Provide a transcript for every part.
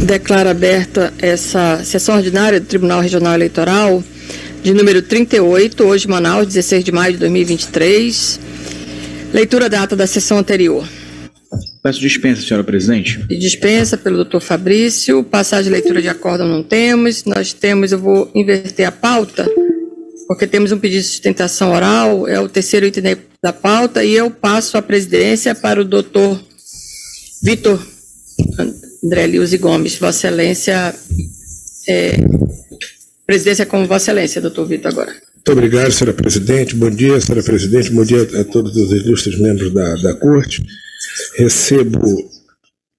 Declaro aberta essa sessão ordinária do Tribunal Regional Eleitoral de número 38, hoje Manaus, 16 de maio de 2023. Leitura da ata da sessão anterior. Peço dispensa, senhora presidente. E dispensa pelo doutor Fabrício. Passagem de leitura de acórdão não temos. Nós temos, eu vou inverter a pauta, porque temos um pedido de sustentação oral, é o terceiro item da pauta, e eu passo a presidência para o doutor Vitor André Lilze Gomes. Vossa Excelência, presidência com Vossa Excelência, doutor Vitor, agora. Muito obrigado, senhora presidente. Bom dia, senhora presidente. Bom dia a todos os ilustres membros da Corte. Recebo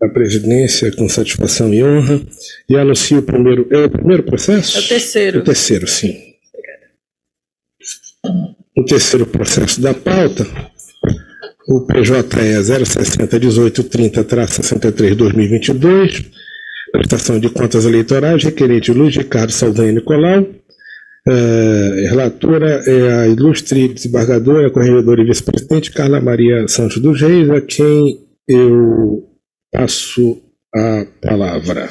a presidência com satisfação e honra e anuncio o primeiro. É o primeiro processo? É o terceiro. O terceiro, sim. O terceiro processo da pauta, o PJ é 060-1830-63-2022, prestação de contas eleitorais, requerente Luiz Ricardo Saldanha Nicolau. Relatora é a ilustre desembargadora, corregedora e vice-presidente Carla Maria Santos dos Reis, a quem eu passo a palavra.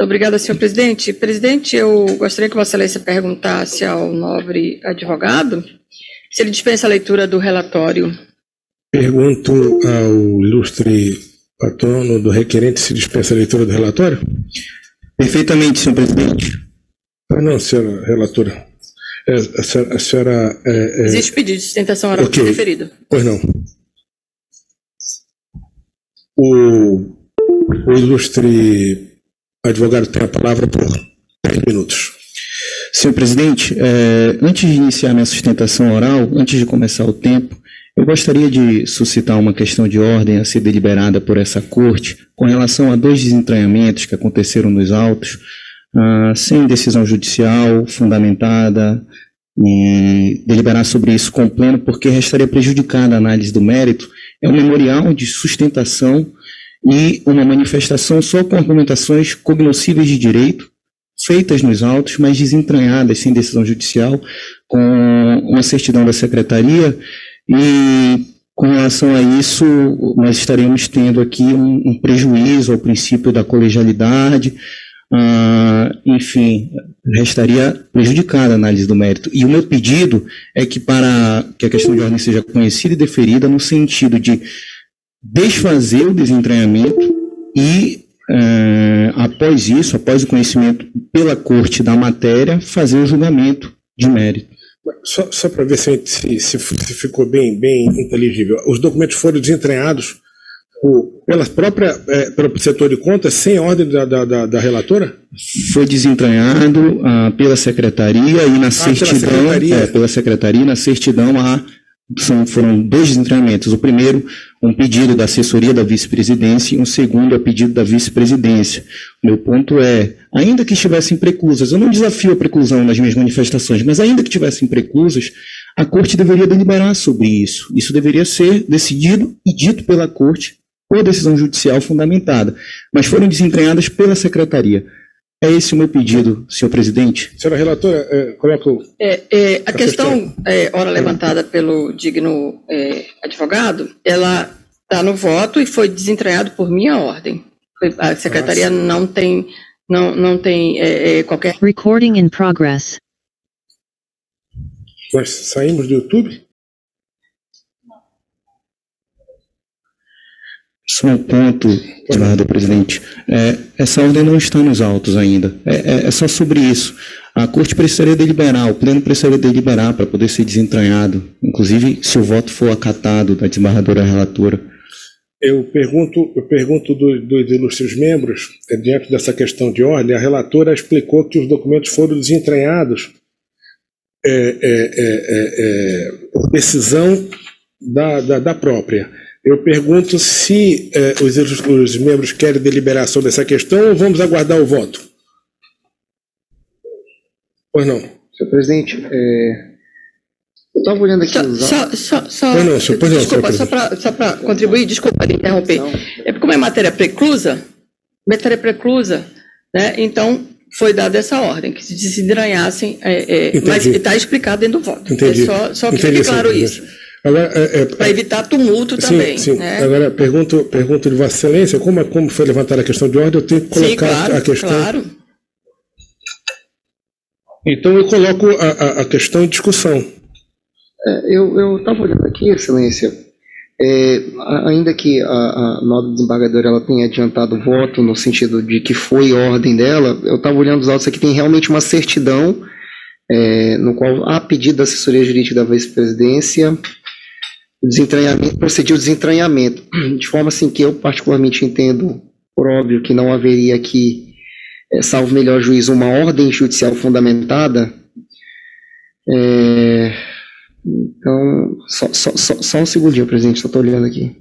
Obrigada, senhor presidente. Presidente, eu gostaria que Vossa Excelência perguntasse ao nobre advogado se ele dispensa a leitura do relatório. Pergunto ao ilustre patrono do requerente se dispensa a leitura do relatório. Perfeitamente, senhor presidente. Não, senhora relatora. A senhora... Existe pedido de sustentação oral okay. referido. Pois não. O ilustre advogado tem a palavra por 10 minutos. Senhor presidente, antes de iniciar minha sustentação oral, antes de começar o tempo, eu gostaria de suscitar uma questão de ordem a ser deliberada por essa Corte com relação a 2 desentranhamentos que aconteceram nos autos, sem decisão judicial fundamentada, e deliberar sobre isso com pleno, porque restaria prejudicada a análise do mérito. É um memorial de sustentação e uma manifestação só com argumentações cognoscíveis de direito, feitas nos autos, mas desentranhadas, sem decisão judicial, com uma certidão da Secretaria, e com relação a isso, nós estaremos tendo aqui um prejuízo ao princípio da colegialidade, enfim, restaria prejudicada a análise do mérito. E o meu pedido é que, para que a questão de ordem seja conhecida e deferida, no sentido de desfazer o desentranhamento e, após isso, após o conhecimento pela Corte da matéria, fazer o julgamento de mérito. Só para ver se ficou bem inteligível. Os documentos foram desentranhados pelo setor de contas, sem ordem da relatora? Foi desentranhado pela Secretaria e na certidão. Pela Secretaria e na certidão foram 2 desentranhamentos. O primeiro, um pedido da assessoria da vice-presidência, e um segundo, a pedido da vice-presidência. O meu ponto é, ainda que estivessem preclusas, eu não desafio a preclusão nas minhas manifestações, mas ainda que estivessem preclusas, a Corte deveria deliberar sobre isso. Isso deveria ser decidido e dito pela Corte por decisão judicial fundamentada, mas foram desentranhadas pela Secretaria. É esse o meu pedido, senhor presidente. Senhora relatora, coloca a questão ora levantada pelo digno advogado, ela está no voto e foi desentranhado por minha ordem. A Secretaria não tem qualquer... Recording in progress. Nós saímos do YouTube? Só um ponto, senhor presidente. Essa ordem não está nos autos ainda. É só sobre isso. A Corte precisaria deliberar, o Pleno precisaria deliberar para poder ser desentranhado, inclusive se o voto for acatado da desembargadora relatora. Eu pergunto dos ilustres membros, diante dessa questão de ordem, a relatora explicou que os documentos foram desentranhados por decisão da própria. Eu pergunto se os membros querem deliberar sobre essa questão ou vamos aguardar o voto. Pois não. Senhor presidente, eu estava olhando aqui Só para contribuir, desculpa interromper. É porque como é matéria preclusa, né, então foi dada essa ordem, que se desentranhassem, mas está explicado dentro do voto. Entendi. Só que fique claro isso. Para evitar tumulto também. Sim. Né? Agora, pergunto de Vossa Excelência, como foi levantada a questão de ordem, eu tenho que colocar claro, a questão. Claro. Então, eu coloco a questão em discussão. Eu estava olhando aqui, Excelência, ainda que a nobre desembargadora ela tenha adiantado o voto no sentido de que foi ordem dela, eu estava olhando os autos aqui, tem realmente uma certidão no qual, a pedido da assessoria jurídica da vice-presidência, procediu o desentranhamento, de forma assim que eu particularmente entendo, por óbvio, que não haveria aqui, salvo melhor juízo, uma ordem judicial fundamentada. Então, só um segundinho, presidente, só estou olhando aqui.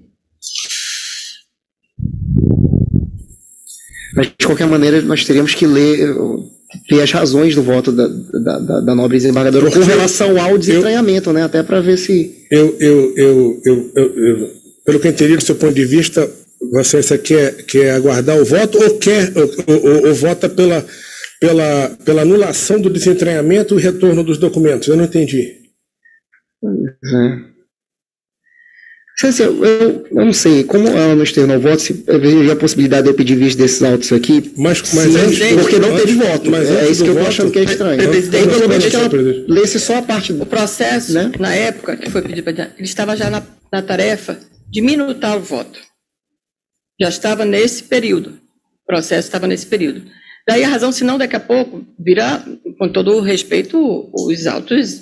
Mas, de qualquer maneira, nós teríamos que ler as razões do voto da nobre desembargadora com relação ao desentranhamento, né? Até para ver se... Pelo que eu entendi do seu ponto de vista, você quer aguardar o voto ou vota pela anulação do desentranhamento e retorno dos documentos? Eu não entendi. Eu não sei, como ela não externou o voto, se haveria a possibilidade de eu pedir vista desses autos aqui, porque não teve voto. Mas é isso que eu estou achando que é estranho. Pelo menos que ela lesse só a parte do... O processo, né? Na época que foi pedido para ele estava já na tarefa de minutar o voto. Já estava nesse período. O processo estava nesse período. Daí a razão, senão daqui a pouco virá, com todo o respeito, os autos...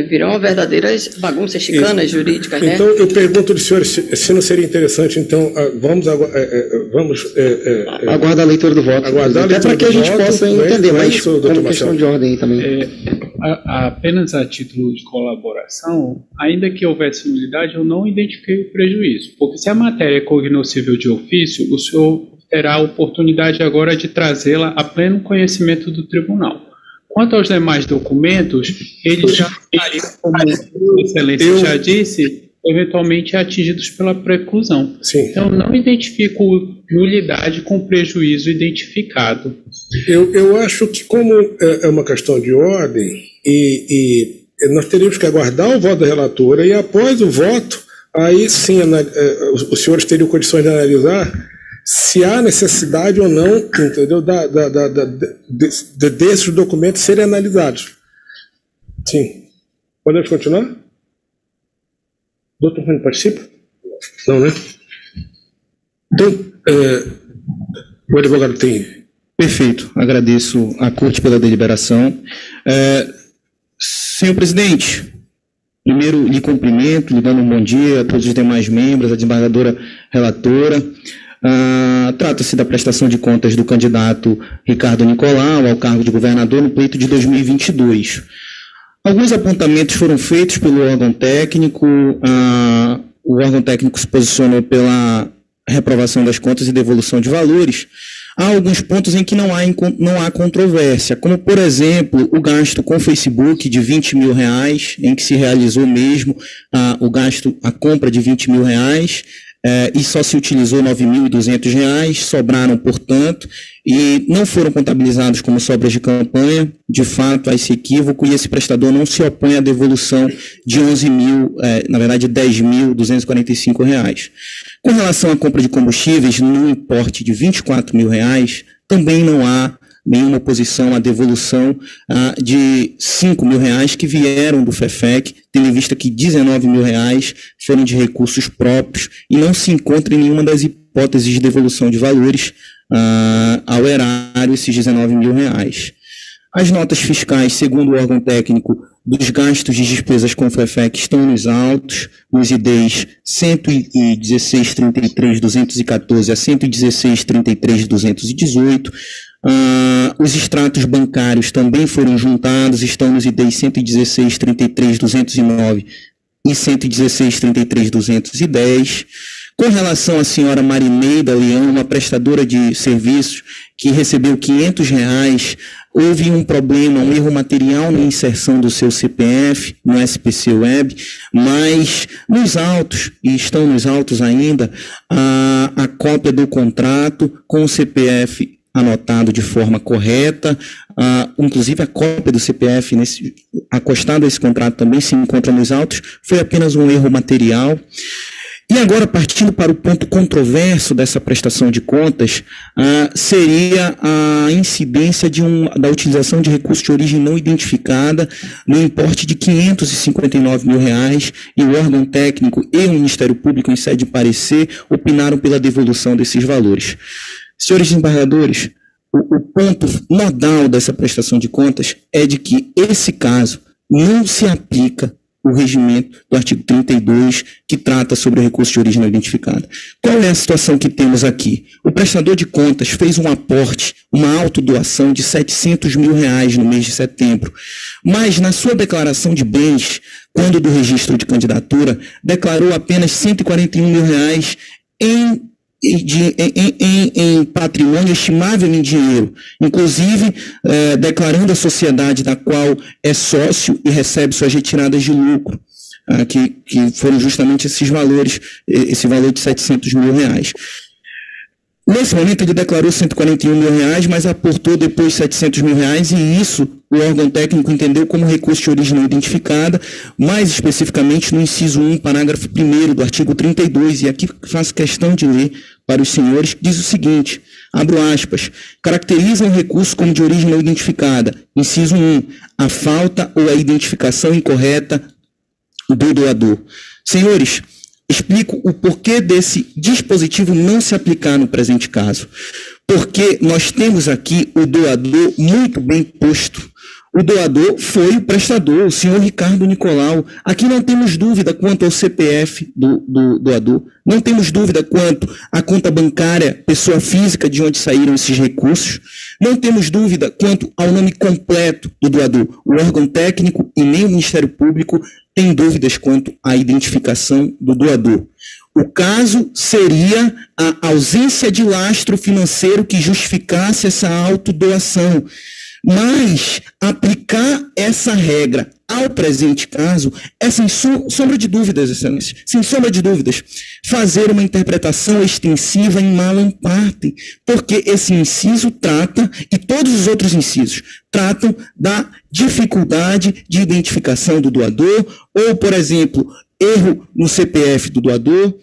virão verdadeiras bagunças chicanas jurídicas, né? Então, eu pergunto aos senhores se não seria interessante, então, vamos aguardar a leitura do voto. Até para que a gente possa entender, mas como questão de ordem aí também. Apenas a título de colaboração, ainda que houvesse nulidade, eu não identifiquei o prejuízo, porque se a matéria é cognoscível de ofício, o senhor terá a oportunidade agora de trazê-la a pleno conhecimento do tribunal. Quanto aos demais documentos, eles já estariam, como a Excelência já disse, eventualmente atingidos pela preclusão. Sim. Então, não identifico nulidade com prejuízo identificado. Eu acho que, como é uma questão de ordem, e nós teríamos que aguardar o voto da relatora, e após o voto, aí sim os senhores teriam condições de analisar se há necessidade ou não, entendeu, desses documentos serem analisados. Sim. Podemos continuar? Doutor Rony participa? Não, né? Então, o advogado tem... Perfeito. Agradeço à Corte pela deliberação. Senhor presidente, primeiro lhe cumprimento, lhe dando um bom dia a todos os demais membros, a desembargadora relatora. Trata-se da prestação de contas do candidato Ricardo Nicolau ao cargo de governador no pleito de 2022. Alguns apontamentos foram feitos pelo órgão técnico. O órgão técnico se posicionou pela reprovação das contas e devolução de valores. Há alguns pontos em que não há controvérsia, como, por exemplo, o gasto com Facebook de R$20 mil, em que se realizou mesmo a compra de R$20 mil, e só se utilizou R$9.200, sobraram, portanto, e não foram contabilizados como sobras de campanha. De fato, há esse equívoco, e esse prestador não se opõe à devolução de R$10.245. Com relação à compra de combustíveis, no importe de R$24 mil, também não há nenhuma oposição à devolução de R$5 mil que vieram do FEFEC, tendo em vista que R$19 mil foram de recursos próprios e não se encontra em nenhuma das hipóteses de devolução de valores ao erário esses R$19 mil. As notas fiscais, segundo o órgão técnico, dos gastos de despesas com o FEFEC estão nos autos, nos IDs 116.33.214 a 116.33.218. Os extratos bancários também foram juntados, estão nos IDs 116.33.209 e 116.33.210. Com relação à senhora Marineida Leão, uma prestadora de serviços que recebeu R$500, houve um problema, um erro material na inserção do seu CPF no SPC Web, mas nos autos, e estão nos autos ainda, a cópia do contrato com o CPF anotado de forma correta, inclusive a cópia do CPF acostado a esse contrato também se encontra nos autos, foi apenas um erro material. E agora, partindo para o ponto controverso dessa prestação de contas, seria a incidência da utilização de recurso de origem não identificada no importe de R$ 559 mil, e o órgão técnico e o Ministério Público, em sede de parecer, opinaram pela devolução desses valores. Senhores desembargadores, o ponto modal dessa prestação de contas é de que esse caso não se aplica o regimento do artigo 32, que trata sobre o recurso de origem não identificada. Qual é a situação que temos aqui? O prestador de contas fez um aporte, uma autodoação de R$ 700 mil no mês de setembro, mas na sua declaração de bens, quando do registro de candidatura, declarou apenas R$ 141 mil em patrimônio estimável em dinheiro, inclusive declarando a sociedade da qual é sócio e recebe suas retiradas de lucro, que foram justamente esses valores, esse valor de R$ 700 mil. Nesse momento ele declarou R$ 141 mil, mas aportou depois R$ 700 mil, e isso o órgão técnico entendeu como recurso de origem não identificada, mais especificamente no inciso 1, parágrafo 1º do artigo 32, e aqui faço questão de ler para os senhores, que diz o seguinte, abro aspas, caracteriza um recurso como de origem não identificada, inciso 1, a falta ou a identificação incorreta do doador. Senhores, explico o porquê desse dispositivo não se aplicar no presente caso. Porque nós temos aqui o doador muito bem posto. O doador foi o prestador, o senhor Ricardo Nicolau. Aqui não temos dúvida quanto ao CPF do doador, não temos dúvida quanto à conta bancária, pessoa física de onde saíram esses recursos, não temos dúvida quanto ao nome completo do doador. O órgão técnico e nem o Ministério Público têm dúvidas quanto à identificação do doador. O caso seria a ausência de lastro financeiro que justificasse essa autodoação. Mas aplicar essa regra ao presente caso é, sem sombra de dúvidas, excelência, sem sombra de dúvidas, fazer uma interpretação extensiva em malam parte, porque esse inciso trata, e todos os outros incisos, tratam da dificuldade de identificação do doador, ou, por exemplo, erro no CPF do doador,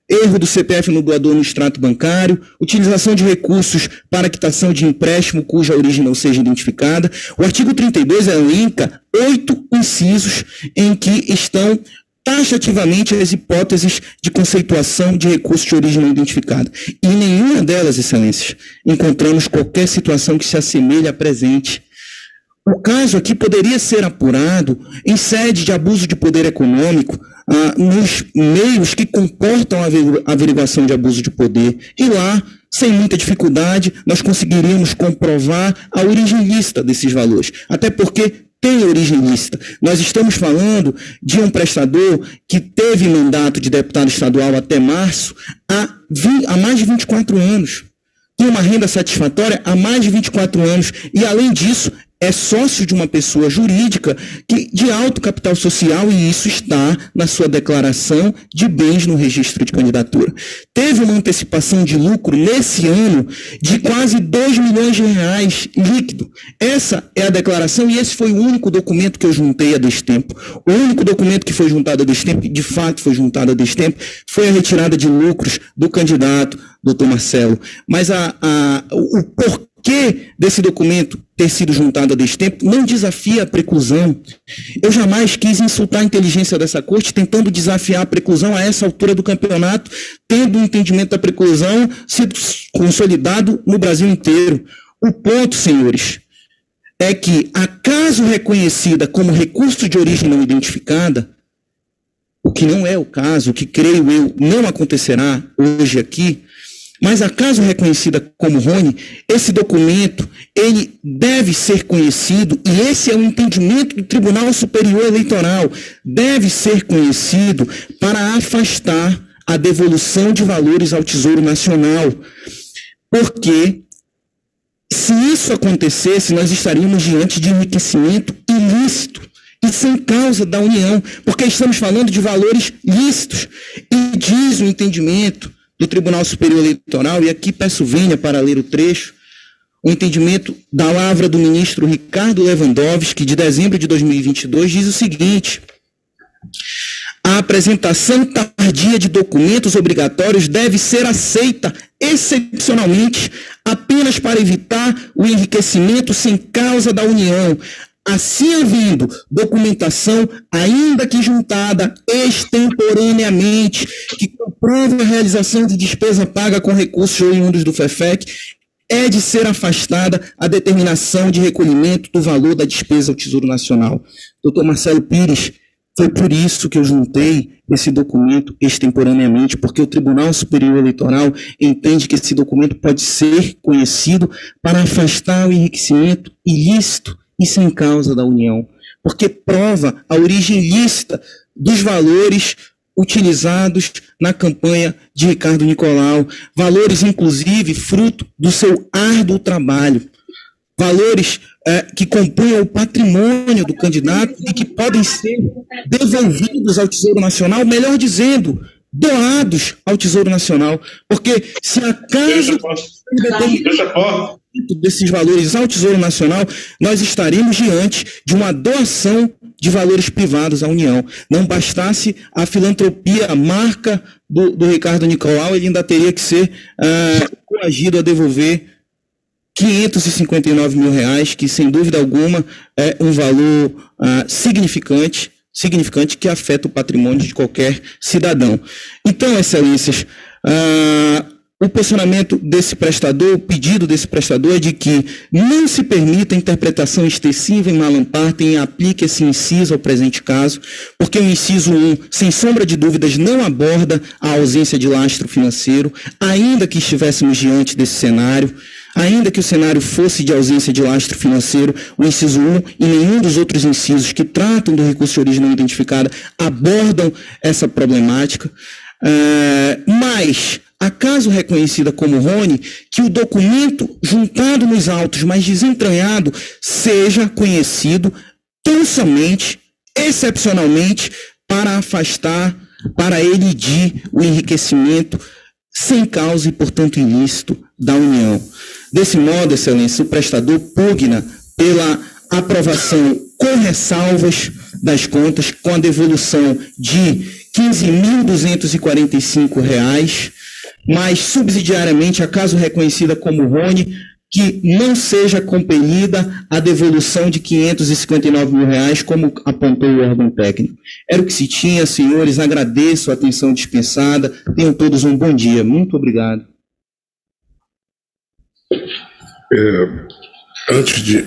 erro do CPF no doador no extrato bancário, utilização de recursos para quitação de empréstimo cuja origem não seja identificada. O artigo 32 elenca 8 incisos em que estão taxativamente as hipóteses de conceituação de recurso de origem não identificada. E em nenhuma delas, excelências, encontramos qualquer situação que se assemelhe à presente. O caso aqui poderia ser apurado em sede de abuso de poder econômico, nos meios que comportam a averiguação de abuso de poder. E lá, sem muita dificuldade, nós conseguiríamos comprovar a origem lícita desses valores. Até porque tem origem lícita. Nós estamos falando de um prestador que teve mandato de deputado estadual até março há mais de 24 anos. Tem uma renda satisfatória há mais de 24 anos. E, além disso, é sócio de uma pessoa jurídica de alto capital social, e isso está na sua declaração de bens no registro de candidatura. Teve uma antecipação de lucro nesse ano de quase R$2 milhões líquido. Essa é a declaração, e esse foi o único documento que eu juntei a destempo. O único documento que foi juntado a destempo, de fato foi juntado a destempo, foi a retirada de lucros do candidato, doutor Marcelo. Mas o porquê desse documento ter sido juntado a destempo não desafia a preclusão. Eu jamais quis insultar a inteligência dessa corte tentando desafiar a preclusão a essa altura do campeonato, tendo o entendimento da preclusão sido consolidado no Brasil inteiro. O ponto, senhores, é que, acaso reconhecida como recurso de origem não identificada, o que não é o caso, o que creio eu não acontecerá hoje aqui, mas acaso reconhecida como RONE, esse documento ele deve ser conhecido, e esse é o entendimento do Tribunal Superior Eleitoral, deve ser conhecido para afastar a devolução de valores ao Tesouro Nacional. Porque, se isso acontecesse, nós estaríamos diante de enriquecimento ilícito e sem causa da União, porque estamos falando de valores lícitos. E diz o entendimento do Tribunal Superior Eleitoral, e aqui peço vênia para ler o trecho, o entendimento da lavra do ministro Ricardo Lewandowski, de dezembro de 2022, diz o seguinte: a apresentação tardia de documentos obrigatórios deve ser aceita excepcionalmente apenas para evitar o enriquecimento sem causa da União. Assim, havendo documentação, ainda que juntada extemporaneamente, que comprova a realização de despesa paga com recursos oriundos do FEFEC, é de ser afastada a determinação de recolhimento do valor da despesa ao Tesouro Nacional. Doutor Marcelo Pires, foi por isso que eu juntei esse documento extemporaneamente, porque o Tribunal Superior Eleitoral entende que esse documento pode ser conhecido para afastar o enriquecimento ilícito e sem causa da União, porque prova a origem lícita dos valores utilizados na campanha de Ricardo Nicolau, valores, inclusive, fruto do seu árduo trabalho, valores que compunham o patrimônio do candidato e que podem ser devolvidos ao Tesouro Nacional, melhor dizendo, doados ao Tesouro Nacional, porque se acaso desses valores ao Tesouro Nacional, nós estaremos diante de uma doação de valores privados à União. Não bastasse a filantropia, a marca do Ricardo Nicolau, ele ainda teria que ser coagido a devolver R$559 mil, que sem dúvida alguma é um valor significante que afeta o patrimônio de qualquer cidadão. Então, excelências, o posicionamento desse prestador, o pedido desse prestador é de que não se permita interpretação extensiva em malam partem e aplique esse inciso ao presente caso, porque o inciso 1, sem sombra de dúvidas, não aborda a ausência de lastro financeiro, ainda que estivéssemos diante desse cenário. Ainda que o cenário fosse de ausência de lastro financeiro, o inciso 1 e nenhum dos outros incisos que tratam do recurso de origem não identificada abordam essa problemática. Mas, acaso reconhecida como RONE, que o documento juntado nos autos, mas desentranhado, seja conhecido tão somente, excepcionalmente, para afastar, para elidir o enriquecimento sem causa e, portanto, ilícito da União. Desse modo, excelência, o prestador pugna pela aprovação com ressalvas das contas, com a devolução de R$ 15.245, mas subsidiariamente, acaso reconhecida como RONE, que não seja compelida a devolução de R$ 559 mil, como apontou o órgão técnico. Era o que se tinha, senhores, agradeço a atenção dispensada, tenham todos um bom dia. Muito obrigado.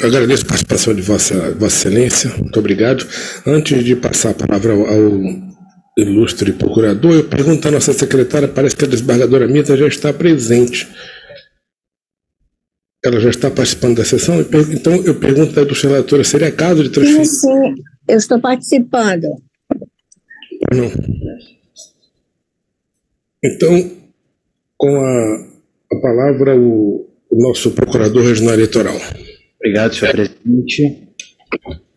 Agradeço a participação de Vossa Excelência, muito obrigado. Antes de passar a palavra ao ilustre procurador, eu pergunto à nossa secretária, parece que a desembargadora Mita já está presente. Ela já está participando da sessão, então eu pergunto à ilustre relatora, seria caso de transferir? Sim, eu estou participando. Não. Então, com a palavra, o nosso procurador regional eleitoral. Obrigado, senhor presidente.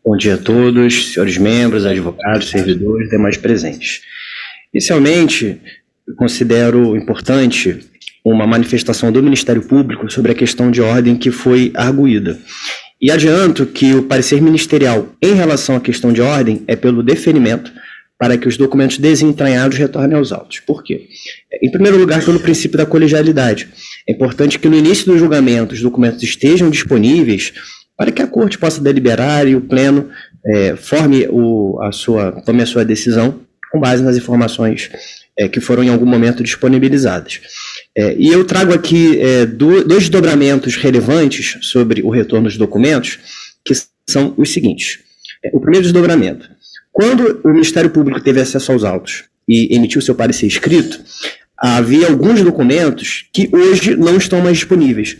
Bom dia a todos, senhores membros, advogados, servidores e demais presentes. Inicialmente, eu considero importante uma manifestação do Ministério Público sobre a questão de ordem que foi arguída. E adianto que o parecer ministerial em relação à questão de ordem é pelo deferimento para que os documentos desentranhados retornem aos autos. Por quê? Em primeiro lugar, pelo princípio da colegialidade. É importante que no início do julgamento os documentos estejam disponíveis para que a Corte possa deliberar e o Pleno tome a sua decisão com base nas informações que foram em algum momento disponibilizadas. E eu trago aqui dois desdobramentos relevantes sobre o retorno dos documentos, que são os seguintes. O primeiro desdobramento. Quando o Ministério Público teve acesso aos autos e emitiu seu parecer escrito, havia alguns documentos que hoje não estão mais disponíveis.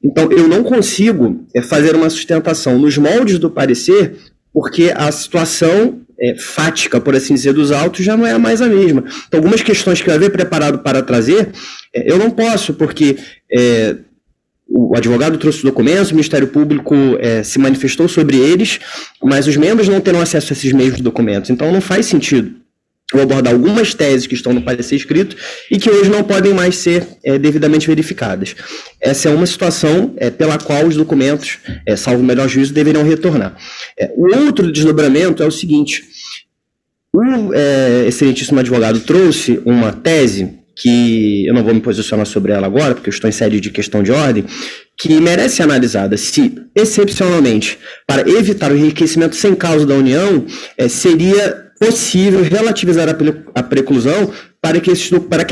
Então, eu não consigo fazer uma sustentação nos moldes do parecer, porque a situação fática, por assim dizer, dos autos já não é mais a mesma. Então, algumas questões que eu havia preparado para trazer, eu não posso, porque o advogado trouxe os documentos, o Ministério Público se manifestou sobre eles, mas os membros não terão acesso a esses mesmos documentos. Então, não faz sentido vou abordar algumas teses que estão no parecer escrito e que hoje não podem mais ser devidamente verificadas. Essa é uma situação pela qual os documentos, salvo o melhor juízo, deveriam retornar. O outro desdobramento é o seguinte: o excelentíssimo advogado trouxe uma tese, que eu não vou me posicionar sobre ela agora, porque eu estou em sede de questão de ordem, que merece ser analisada se, excepcionalmente, para evitar o enriquecimento sem causa da União, seria possível relativizar a preclusão para que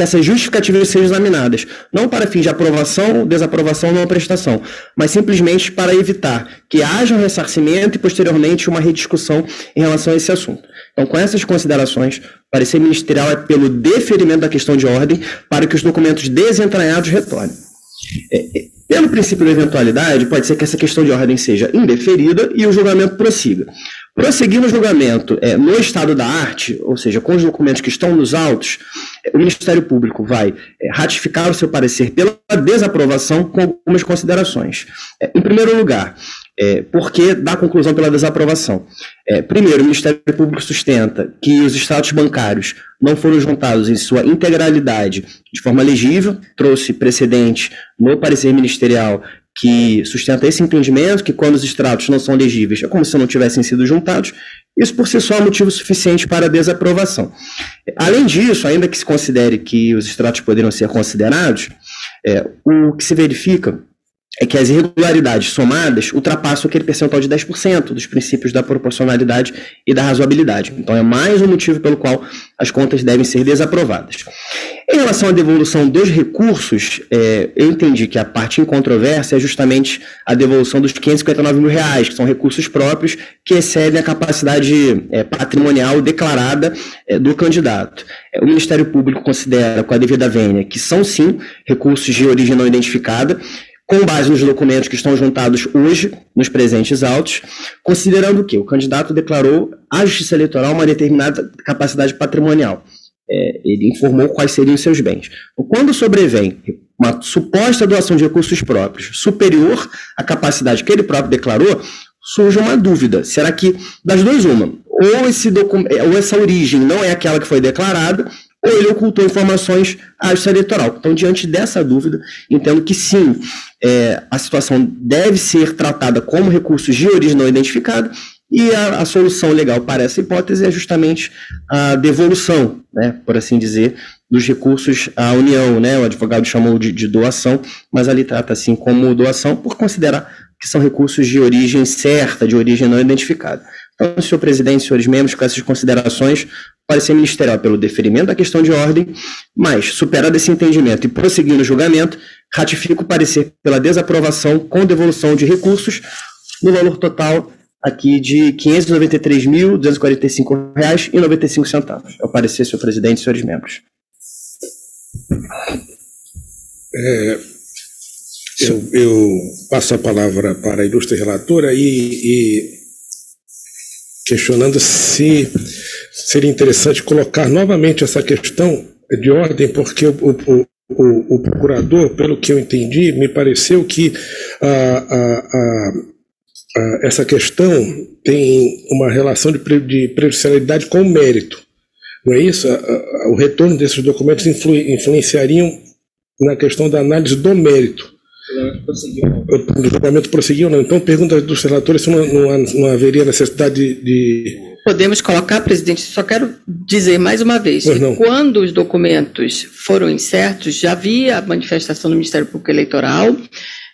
essas justificativas sejam examinadas, não para fins de aprovação, desaprovação ou não prestação, mas simplesmente para evitar que haja um ressarcimento e, posteriormente, uma rediscussão em relação a esse assunto. Então, com essas considerações, o parecer ministerial é pelo deferimento da questão de ordem para que os documentos desentranhados retornem. Pelo princípio da eventualidade, pode ser que essa questão de ordem seja indeferida e o julgamento prossiga. Prosseguindo o julgamento no estado da arte, ou seja, com os documentos que estão nos autos, o Ministério Público vai ratificar o seu parecer pela desaprovação com algumas considerações. Em primeiro lugar, por que dá conclusão pela desaprovação? Primeiro, o Ministério Público sustenta que os extratos bancários não foram juntados em sua integralidade de forma legível, trouxe precedente no parecer ministerial que sustenta esse entendimento, que quando os extratos não são legíveis é como se não tivessem sido juntados. Isso por si só é motivo suficiente para a desaprovação. Além disso, ainda que se considere que os extratos poderiam ser considerados, o que se verifica é que as irregularidades somadas ultrapassam aquele percentual de 10% dos princípios da proporcionalidade e da razoabilidade. Então, é mais um motivo pelo qual as contas devem ser desaprovadas. Em relação à devolução dos recursos, eu entendi que a parte em controvérsia é justamente a devolução dos R$559 mil, que são recursos próprios que excedem a capacidade patrimonial declarada do candidato. O Ministério Público considera, com a devida vênia, que são, sim, recursos de origem não identificada, com base nos documentos que estão juntados hoje, nos presentes autos, considerando que o candidato declarou à Justiça Eleitoral uma determinada capacidade patrimonial. Ele informou quais seriam os seus bens. Quando sobrevém uma suposta doação de recursos próprios superior à capacidade que ele próprio declarou, surge uma dúvida. Será que, das duas, uma, ou essa origem não é aquela que foi declarada, ou ele ocultou informações à Justiça Eleitoral? Então, diante dessa dúvida, entendo que sim, a situação deve ser tratada como recursos de origem não identificada, e a solução legal para essa hipótese é justamente a devolução, né, por assim dizer, dos recursos à União, né? O advogado chamou de doação, mas ali trata assim como doação, por considerar que são recursos de origem certa, de origem não identificada. Então, senhor presidente, senhores membros, com essas considerações, parecer ministerial pelo deferimento da questão de ordem, mas, superado esse entendimento e prosseguindo o julgamento, ratifico o parecer pela desaprovação com devolução de recursos no valor total aqui de R$ 593.245,95. É o parecer, senhor presidente e senhores membros. Eu passo a palavra para a ilustre relatora e questionando se seria interessante colocar novamente essa questão de ordem, porque o procurador, pelo que eu entendi, me pareceu que essa questão tem uma relação de prejudicialidade com o mérito. Não é isso? O retorno desses documentos influenciariam na questão da análise do mérito. O julgamento prosseguiu, não? Então, pergunta dos relatores se não haveria necessidade de... Podemos colocar, presidente, só quero dizer mais uma vez, que quando os documentos foram incertos, já havia a manifestação do Ministério Público Eleitoral,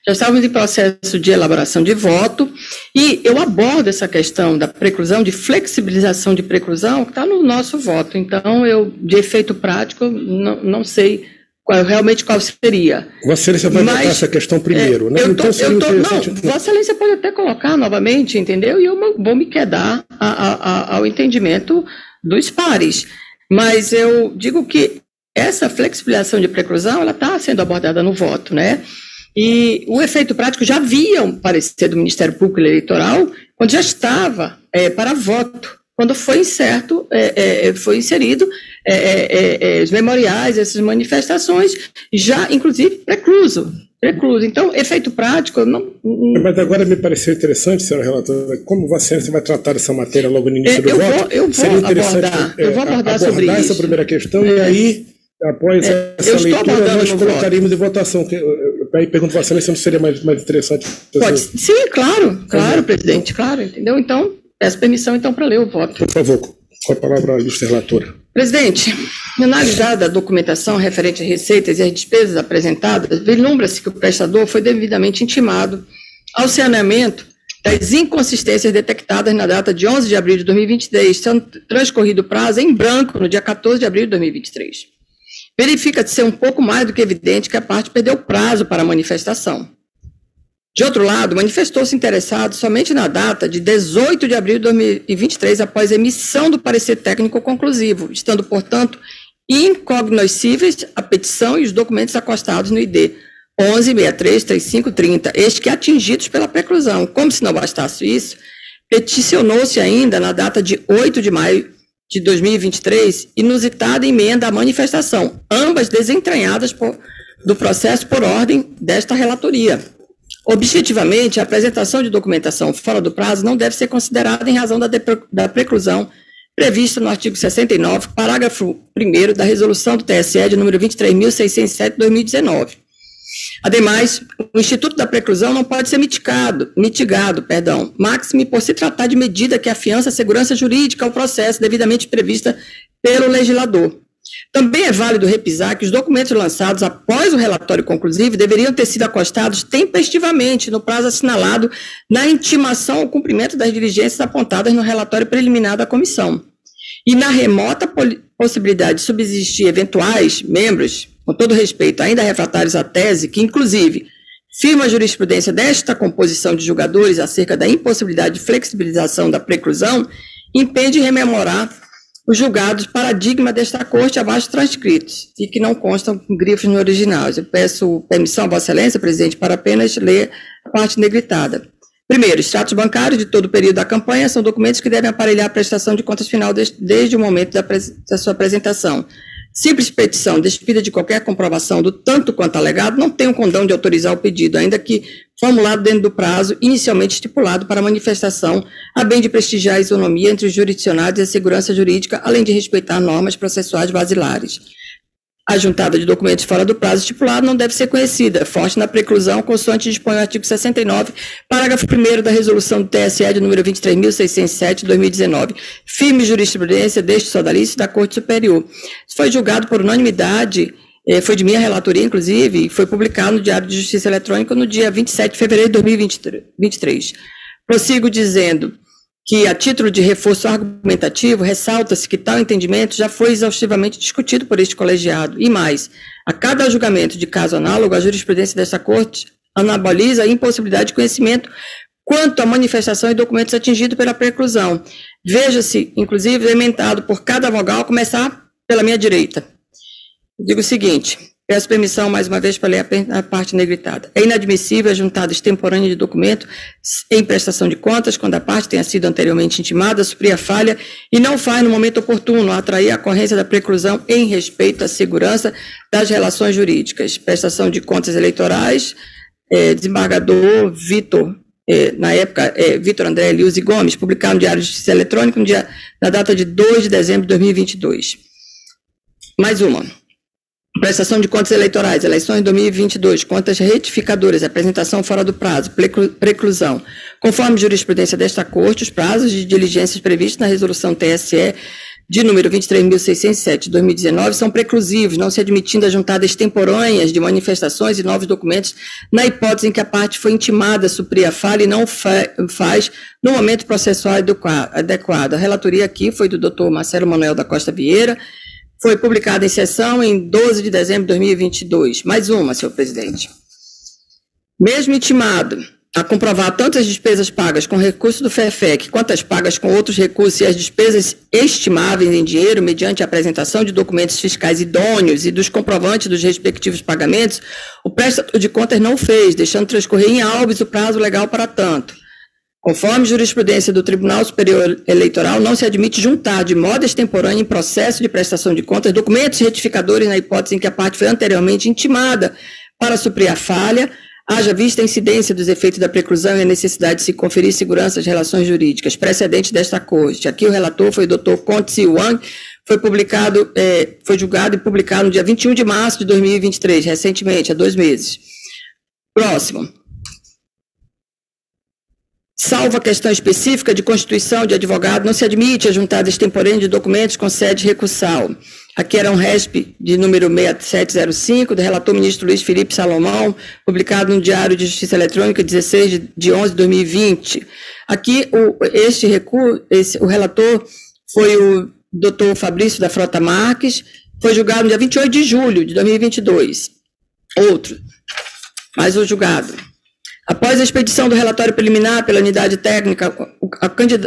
já estávamos em processo de elaboração de voto, e eu abordo essa questão da preclusão, de flexibilização de preclusão, que está no nosso voto. Então, eu, de efeito prático, não sei realmente qual seria. Vossa Excelência vai botar essa questão primeiro, né? Vossa Excelência pode até colocar novamente, entendeu? E eu vou me quedar ao entendimento dos pares. Mas eu digo que essa flexibilização de preclusão, ela está sendo abordada no voto, né? E o efeito prático já havia um parecer do Ministério Público Eleitoral, quando já estava para voto, quando foi inserido os memoriais, essas manifestações, já, inclusive, precluso. Então, efeito prático, não... Mas agora me pareceu interessante, senhora relatora, como você vai tratar essa matéria logo no início do voto? Eu vou abordar sobre isso. Essa primeira questão, e aí, após essa leitura, nós colocaríamos em votação. Aí pergunto a você se não seria mais interessante. Sim, claro, presidente, claro, entendeu? Então, peço permissão, então, para ler o voto. Por favor, com a palavra a ilustre relatora. Presidente, analisada a documentação referente às receitas e às despesas apresentadas, vislumbra-se que o prestador foi devidamente intimado ao saneamento das inconsistências detectadas na data de 11 de abril de 2023, sendo transcorrido o prazo em branco no dia 14 de abril de 2023. Verifica-se ser um pouco mais do que evidente que a parte perdeu prazo para a manifestação. De outro lado, manifestou-se interessado somente na data de 18 de abril de 2023, após a emissão do parecer técnico conclusivo, estando, portanto, incognoscíveis a petição e os documentos acostados no ID 11633530, estes que atingidos pela preclusão. Como se não bastasse isso, peticionou-se ainda na data de 8 de maio de 2023, inusitada emenda à manifestação, ambas desentranhadas do processo por ordem desta relatoria. Objetivamente, a apresentação de documentação fora do prazo não deve ser considerada em razão da preclusão prevista no artigo 69, parágrafo 1º da resolução do TSE de número 23.607 de 2019. Ademais, o Instituto da Preclusão não pode ser mitigado, máxime por se tratar de medida que afiança a segurança jurídica ao processo devidamente prevista pelo legislador. Também é válido repisar que os documentos lançados após o relatório conclusivo deveriam ter sido acostados tempestivamente no prazo assinalado na intimação ao cumprimento das diligências apontadas no relatório preliminar da comissão. E na remota possibilidade de subsistir eventuais membros, com todo respeito, ainda refratários à tese, que inclusive firma a jurisprudência desta composição de julgadores acerca da impossibilidade de flexibilização da preclusão, impede rememorar os julgados paradigma desta corte abaixo transcritos e que não constam com grifos no original. Eu peço permissão a Vossa Excelência, presidente, para apenas ler a parte negritada. Primeiro, extratos bancários de todo o período da campanha são documentos que devem aparelhar a prestação de contas final desde o momento da sua apresentação. Simples petição despida de qualquer comprovação do tanto quanto alegado não tem o condão de autorizar o pedido, ainda que formulado dentro do prazo inicialmente estipulado para a manifestação, a bem de prestigiar a isonomia entre os jurisdicionados e a segurança jurídica, além de respeitar normas processuais basilares. A juntada de documentos fora do prazo estipulado não deve ser conhecida, forte na preclusão, consoante dispõe o artigo 69, parágrafo 1º da resolução do TSE de número 23.607 de 2019. Firme jurisprudência deste sodalício da Corte Superior. Isso foi julgado por unanimidade, foi de minha relatoria, inclusive, e foi publicado no Diário de Justiça Eletrônica no dia 27 de fevereiro de 2023. Prossigo dizendo que, a título de reforço argumentativo, ressalta-se que tal entendimento já foi exaustivamente discutido por este colegiado. E mais, a cada julgamento de caso análogo, a jurisprudência desta Corte anaboliza a impossibilidade de conhecimento quanto à manifestação e documentos atingidos pela preclusão. Veja-se, inclusive, elementado por cada vogal, começar pela minha direita. Digo o seguinte, peço permissão mais uma vez para ler a parte negritada. É inadmissível a juntada extemporânea de documento em prestação de contas, quando a parte tenha sido anteriormente intimada, suprir a falha e não faz no momento oportuno atrair a ocorrência da preclusão em respeito à segurança das relações jurídicas. Prestação de contas eleitorais, desembargador Vitor, na época, Vitor André Eliuse Gomes, publicado no Diário de Justiça Eletrônica na data de 2 de dezembro de 2022. Mais uma. Prestação de contas eleitorais, eleições de 2022, contas retificadoras, apresentação fora do prazo, preclusão. Conforme jurisprudência desta Corte, os prazos de diligências previstos na resolução TSE de número 23.607 de 2019 são preclusivos, não se admitindo a juntada extemporâneas de manifestações e novos documentos na hipótese em que a parte foi intimada a suprir a falha e não faz no momento processual adequado. A relatoria aqui foi do Dr. Marcelo Manuel da Costa Vieira, foi publicada em sessão em 12 de dezembro de 2022. Mais uma, senhor presidente. Mesmo intimado a comprovar tanto as despesas pagas com recurso do FEFEC quanto as pagas com outros recursos e as despesas estimáveis em dinheiro mediante a apresentação de documentos fiscais idôneos e dos comprovantes dos respectivos pagamentos, o prestador de contas não fez, deixando transcorrer em albis o prazo legal para tanto. Conforme jurisprudência do Tribunal Superior Eleitoral, não se admite juntar de modo extemporâneo em processo de prestação de contas documentos retificadores na hipótese em que a parte foi anteriormente intimada para suprir a falha, haja vista a incidência dos efeitos da preclusão e a necessidade de se conferir segurança às relações jurídicas precedentes desta Corte. Aqui o relator foi o Dr. Conte Wang, foi julgado e publicado no dia 21 de março de 2023, recentemente, há 2 meses. Próximo. Salvo a questão específica de constituição de advogado, não se admite a juntada extemporânea de documentos com sede recursal. Aqui era um RESP de número 6705, do relator ministro Luiz Felipe Salomão, publicado no Diário de Justiça Eletrônica, 16 de 11 de 2020. Aqui, o relator foi o Dr. Fabrício da Frota Marques, foi julgado no dia 28 de julho de 2022. Outro, mais um julgado. Após a expedição do relatório preliminar pela unidade técnica,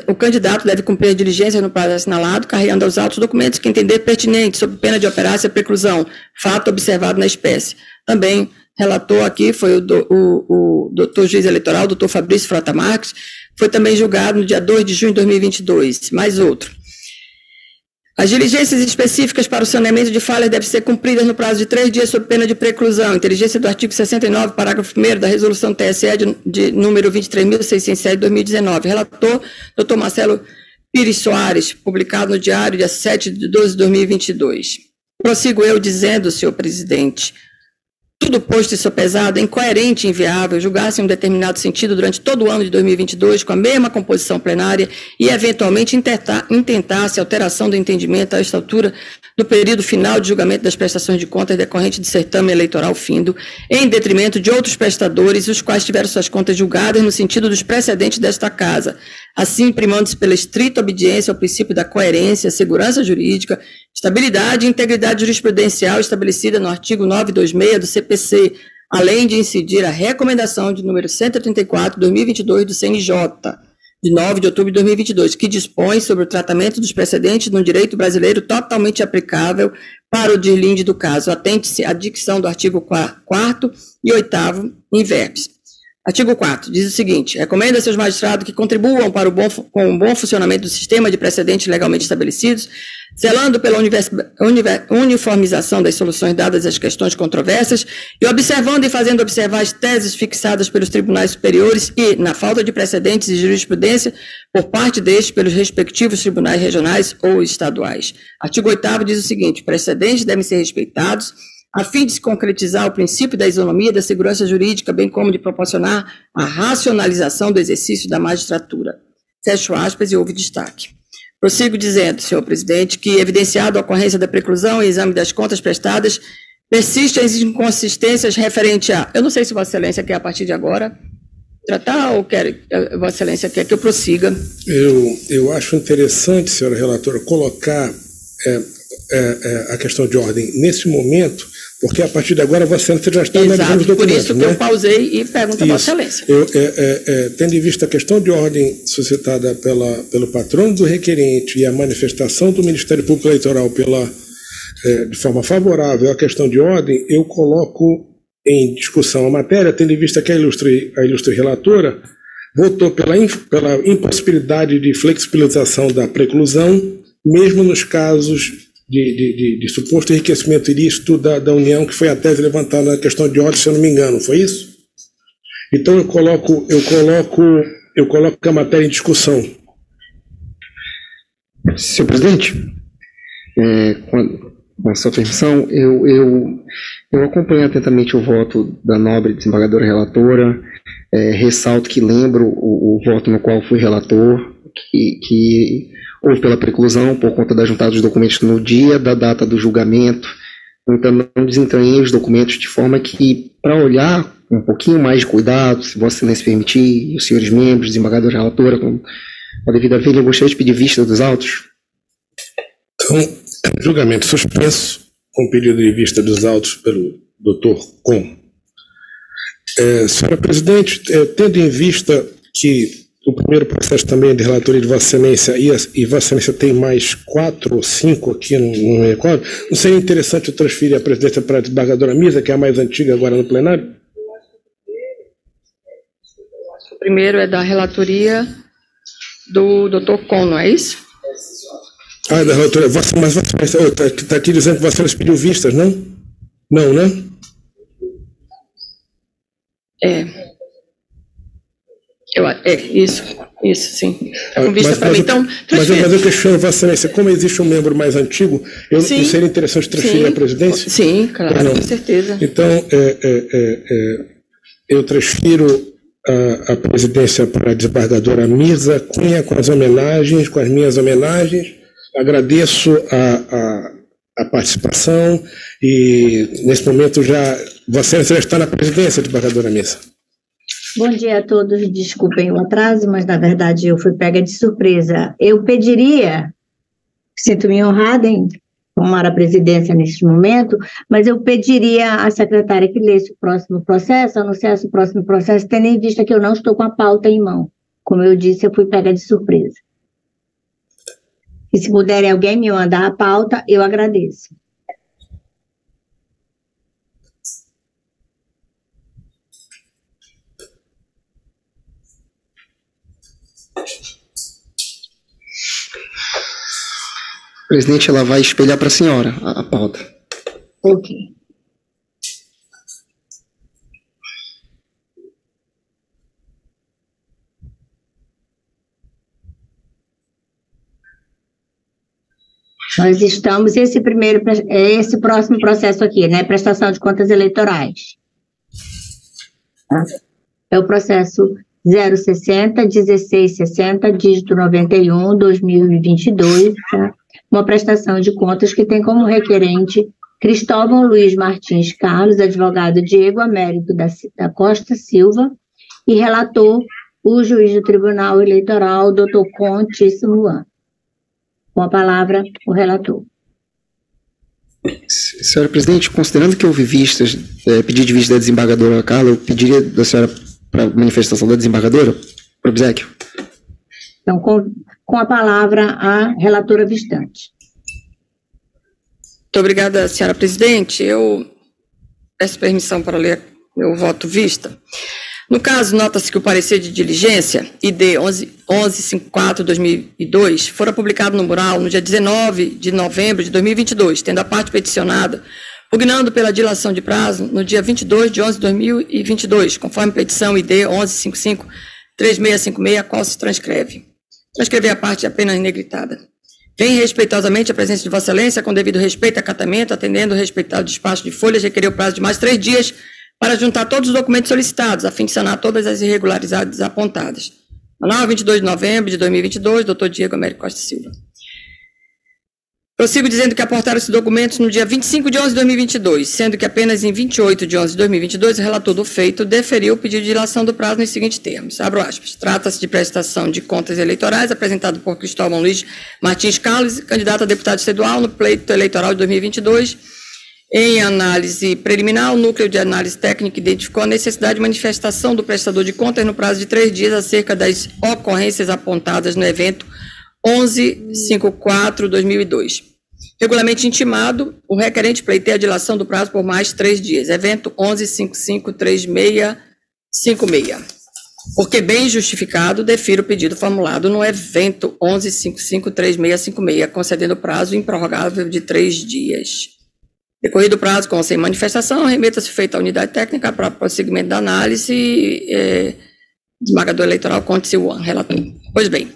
o candidato deve cumprir a diligência no prazo assinalado, carregando aos autos documentos que entender pertinentes, sob pena de operar-se a preclusão, fato observado na espécie. Também relator aqui foi o doutor juiz eleitoral, doutor Fabrício Frota Marques, foi também julgado no dia 2 de junho de 2022. Mais outro. As diligências específicas para o saneamento de falhas devem ser cumpridas no prazo de 3 dias sob pena de preclusão. Inteligência do artigo 69, parágrafo 1º da resolução TSE de número 23.607 de 2019. Relator, Dr. Marcelo Pires Soares, publicado no Diário, dia 7 de 12 de 2022. Prossigo eu dizendo, senhor presidente, tudo posto e sopesado, é incoerente e inviável julgar-se em um determinado sentido durante todo o ano de 2022 com a mesma composição plenária e, eventualmente, intentar-se alteração do entendimento à esta altura do período final de julgamento das prestações de contas decorrente de certame eleitoral findo, em detrimento de outros prestadores, os quais tiveram suas contas julgadas no sentido dos precedentes desta Casa, assim primando-se pela estrita obediência ao princípio da coerência, segurança jurídica, estabilidade e integridade jurisprudencial estabelecida no artigo 926 do CPC, além de incidir a recomendação de número 134/2022 do CNJ, de 9 de outubro de 2022, que dispõe sobre o tratamento dos precedentes no direito brasileiro totalmente aplicável para o deslinde do caso. Atente-se à dicção do artigo 4º e 8º em verbis. Artigo 4º diz o seguinte: recomenda a seus magistrados que contribuam para com o bom funcionamento do sistema de precedentes legalmente estabelecidos, zelando pela uniformização das soluções dadas às questões controversas e observando e fazendo observar as teses fixadas pelos tribunais superiores e, na falta de precedentes e jurisprudência, por parte destes pelos respectivos tribunais regionais ou estaduais. Artigo 8º diz o seguinte: precedentes devem ser respeitados a fim de se concretizar o princípio da isonomia e da segurança jurídica, bem como de proporcionar a racionalização do exercício da magistratura. Fecho aspas e houve destaque. Prossigo dizendo, senhor presidente, que, evidenciado a ocorrência da preclusão e exame das contas prestadas, persistem as inconsistências referente a... Eu não sei se Vossa Excelência quer, a partir de agora, tratar ou quer, Vossa Excelência quer que eu prossiga. Eu acho interessante, senhora relatora, colocar a questão de ordem nesse momento, porque a partir de agora Vossa Excelência já está analisando os documentos. Por isso que eu pausei e pergunto a Vossa Excelência. Tendo em vista a questão de ordem suscitada pelo patrono do requerente e a manifestação do Ministério Público Eleitoral de forma favorável à questão de ordem, eu coloco em discussão a matéria, tendo em vista que a ilustre relatora votou pela impossibilidade de flexibilização da preclusão, mesmo nos casos de suposto enriquecimento ilícito da União, que foi a tese levantada na questão de ordem, se eu não me engano, foi isso? Então eu coloco a matéria em discussão. Senhor presidente, com a sua permissão, eu acompanho atentamente o voto da nobre desembargadora relatora, ressalto que lembro o voto no qual fui relator, que houve pela preclusão por conta da juntada dos documentos no dia da data do julgamento. Então, não desentranhei os documentos de forma que, para olhar com um pouquinho mais de cuidado, se Vossa Excelência permitir, e os senhores membros, desembargadora relatora, com a devida vênia, eu gostaria de pedir vista dos autos. Então, julgamento suspenso, com pedido de vista dos autos pelo doutor Com. Senhora Presidente, tendo em vista que o primeiro processo também é de relatoria de Vossa Excelência e Vossa Excelência tem mais 4 ou 5 aqui no recordo, não seria interessante eu transferir a presidência para a desembargadora Misa, que é a mais antiga agora no plenário? O primeiro é da relatoria do Dr. Con, não é isso? Da relatoria. Mas está aqui dizendo que Vossa Excelência pediu vistas, não? Não, né? Isso, sim. Está com vista para mim. Então, mas eu questiono Vossa Excelência, como existe um membro mais antigo, seria interessante transferir a presidência? Sim, claro, com certeza. Então, eu transfiro a presidência para a desembargadora Mirza Cunha com as minhas homenagens. Agradeço a participação e, nesse momento, Vossa Excelência já está na presidência, desembargadora Mirza. Bom dia a todos, desculpem o atraso, mas na verdade eu fui pega de surpresa. Eu pediria, sinto-me honrada em tomar a presidência neste momento, mas eu pediria à secretária que lesse o próximo processo, anunciasse o próximo processo, tendo em vista que eu não estou com a pauta em mão. Como eu disse, eu fui pega de surpresa. E se puderem alguém me mandar a pauta, eu agradeço. Presidente, ela vai espelhar para a senhora a pauta. Ok. Nós estamos, esse próximo processo aqui, né? Prestação de contas eleitorais. É o processo 060 1660, dígito 91, 2022, tá? Uma prestação de contas que tem como requerente Cristóvão Luiz Martins Carlos, advogado Diego Américo da Costa Silva, e relator o juiz do Tribunal Eleitoral, Dr. Contíssimo Luan. Com a palavra, o relator. Senhora presidente, considerando que houve vistas, pedido de vista da desembargadora Carla, eu pediria da senhora para manifestação da desembargadora, para o obséquio. Então, com a palavra, a relatora vistante. Muito obrigada, senhora presidente. Eu peço permissão para ler meu voto vista. No caso, nota-se que o parecer de diligência, ID 1154-2002, fora publicado no mural no dia 19 de novembro de 2022, tendo a parte peticionada pugnando pela dilação de prazo no dia 22 de 11 de 2022, conforme petição ID 1155-3656, a qual se transcreve. Transcrever a parte apenas negritada. Vem respeitosamente a presença de Vossa Excelência, com devido respeito e acatamento, atendendo o respeitado despacho de folhas, requerer o prazo de mais 3 dias para juntar todos os documentos solicitados, a fim de sanar todas as irregularidades apontadas. Manual 22 de novembro de 2022, Dr. Diego Américo Costa Silva. Prossigo dizendo que aportaram esses documentos no dia 25 de 11 de 2022, sendo que apenas em 28 de 11 de 2022 o relator do feito deferiu o pedido de dilação do prazo nos seguintes termos. Abro aspas. Trata-se de prestação de contas eleitorais apresentado por Cristóvão Luiz Martins Carlos, candidato a deputado estadual no pleito eleitoral de 2022. Em análise preliminar, o núcleo de análise técnica identificou a necessidade de manifestação do prestador de contas no prazo de 3 dias acerca das ocorrências apontadas no evento 1154-2002. Regularmente intimado, o requerente pleiteia a dilação do prazo por mais 3 dias. Evento 11553656. Porque bem justificado, defiro o pedido formulado no evento 11553656, concedendo prazo improrrogável de 3 dias. Decorrido o prazo com ou sem manifestação, remeta-se feita a unidade técnica para prosseguimento da análise, desembargador eleitoral Conte-Silva, relator. Pois bem,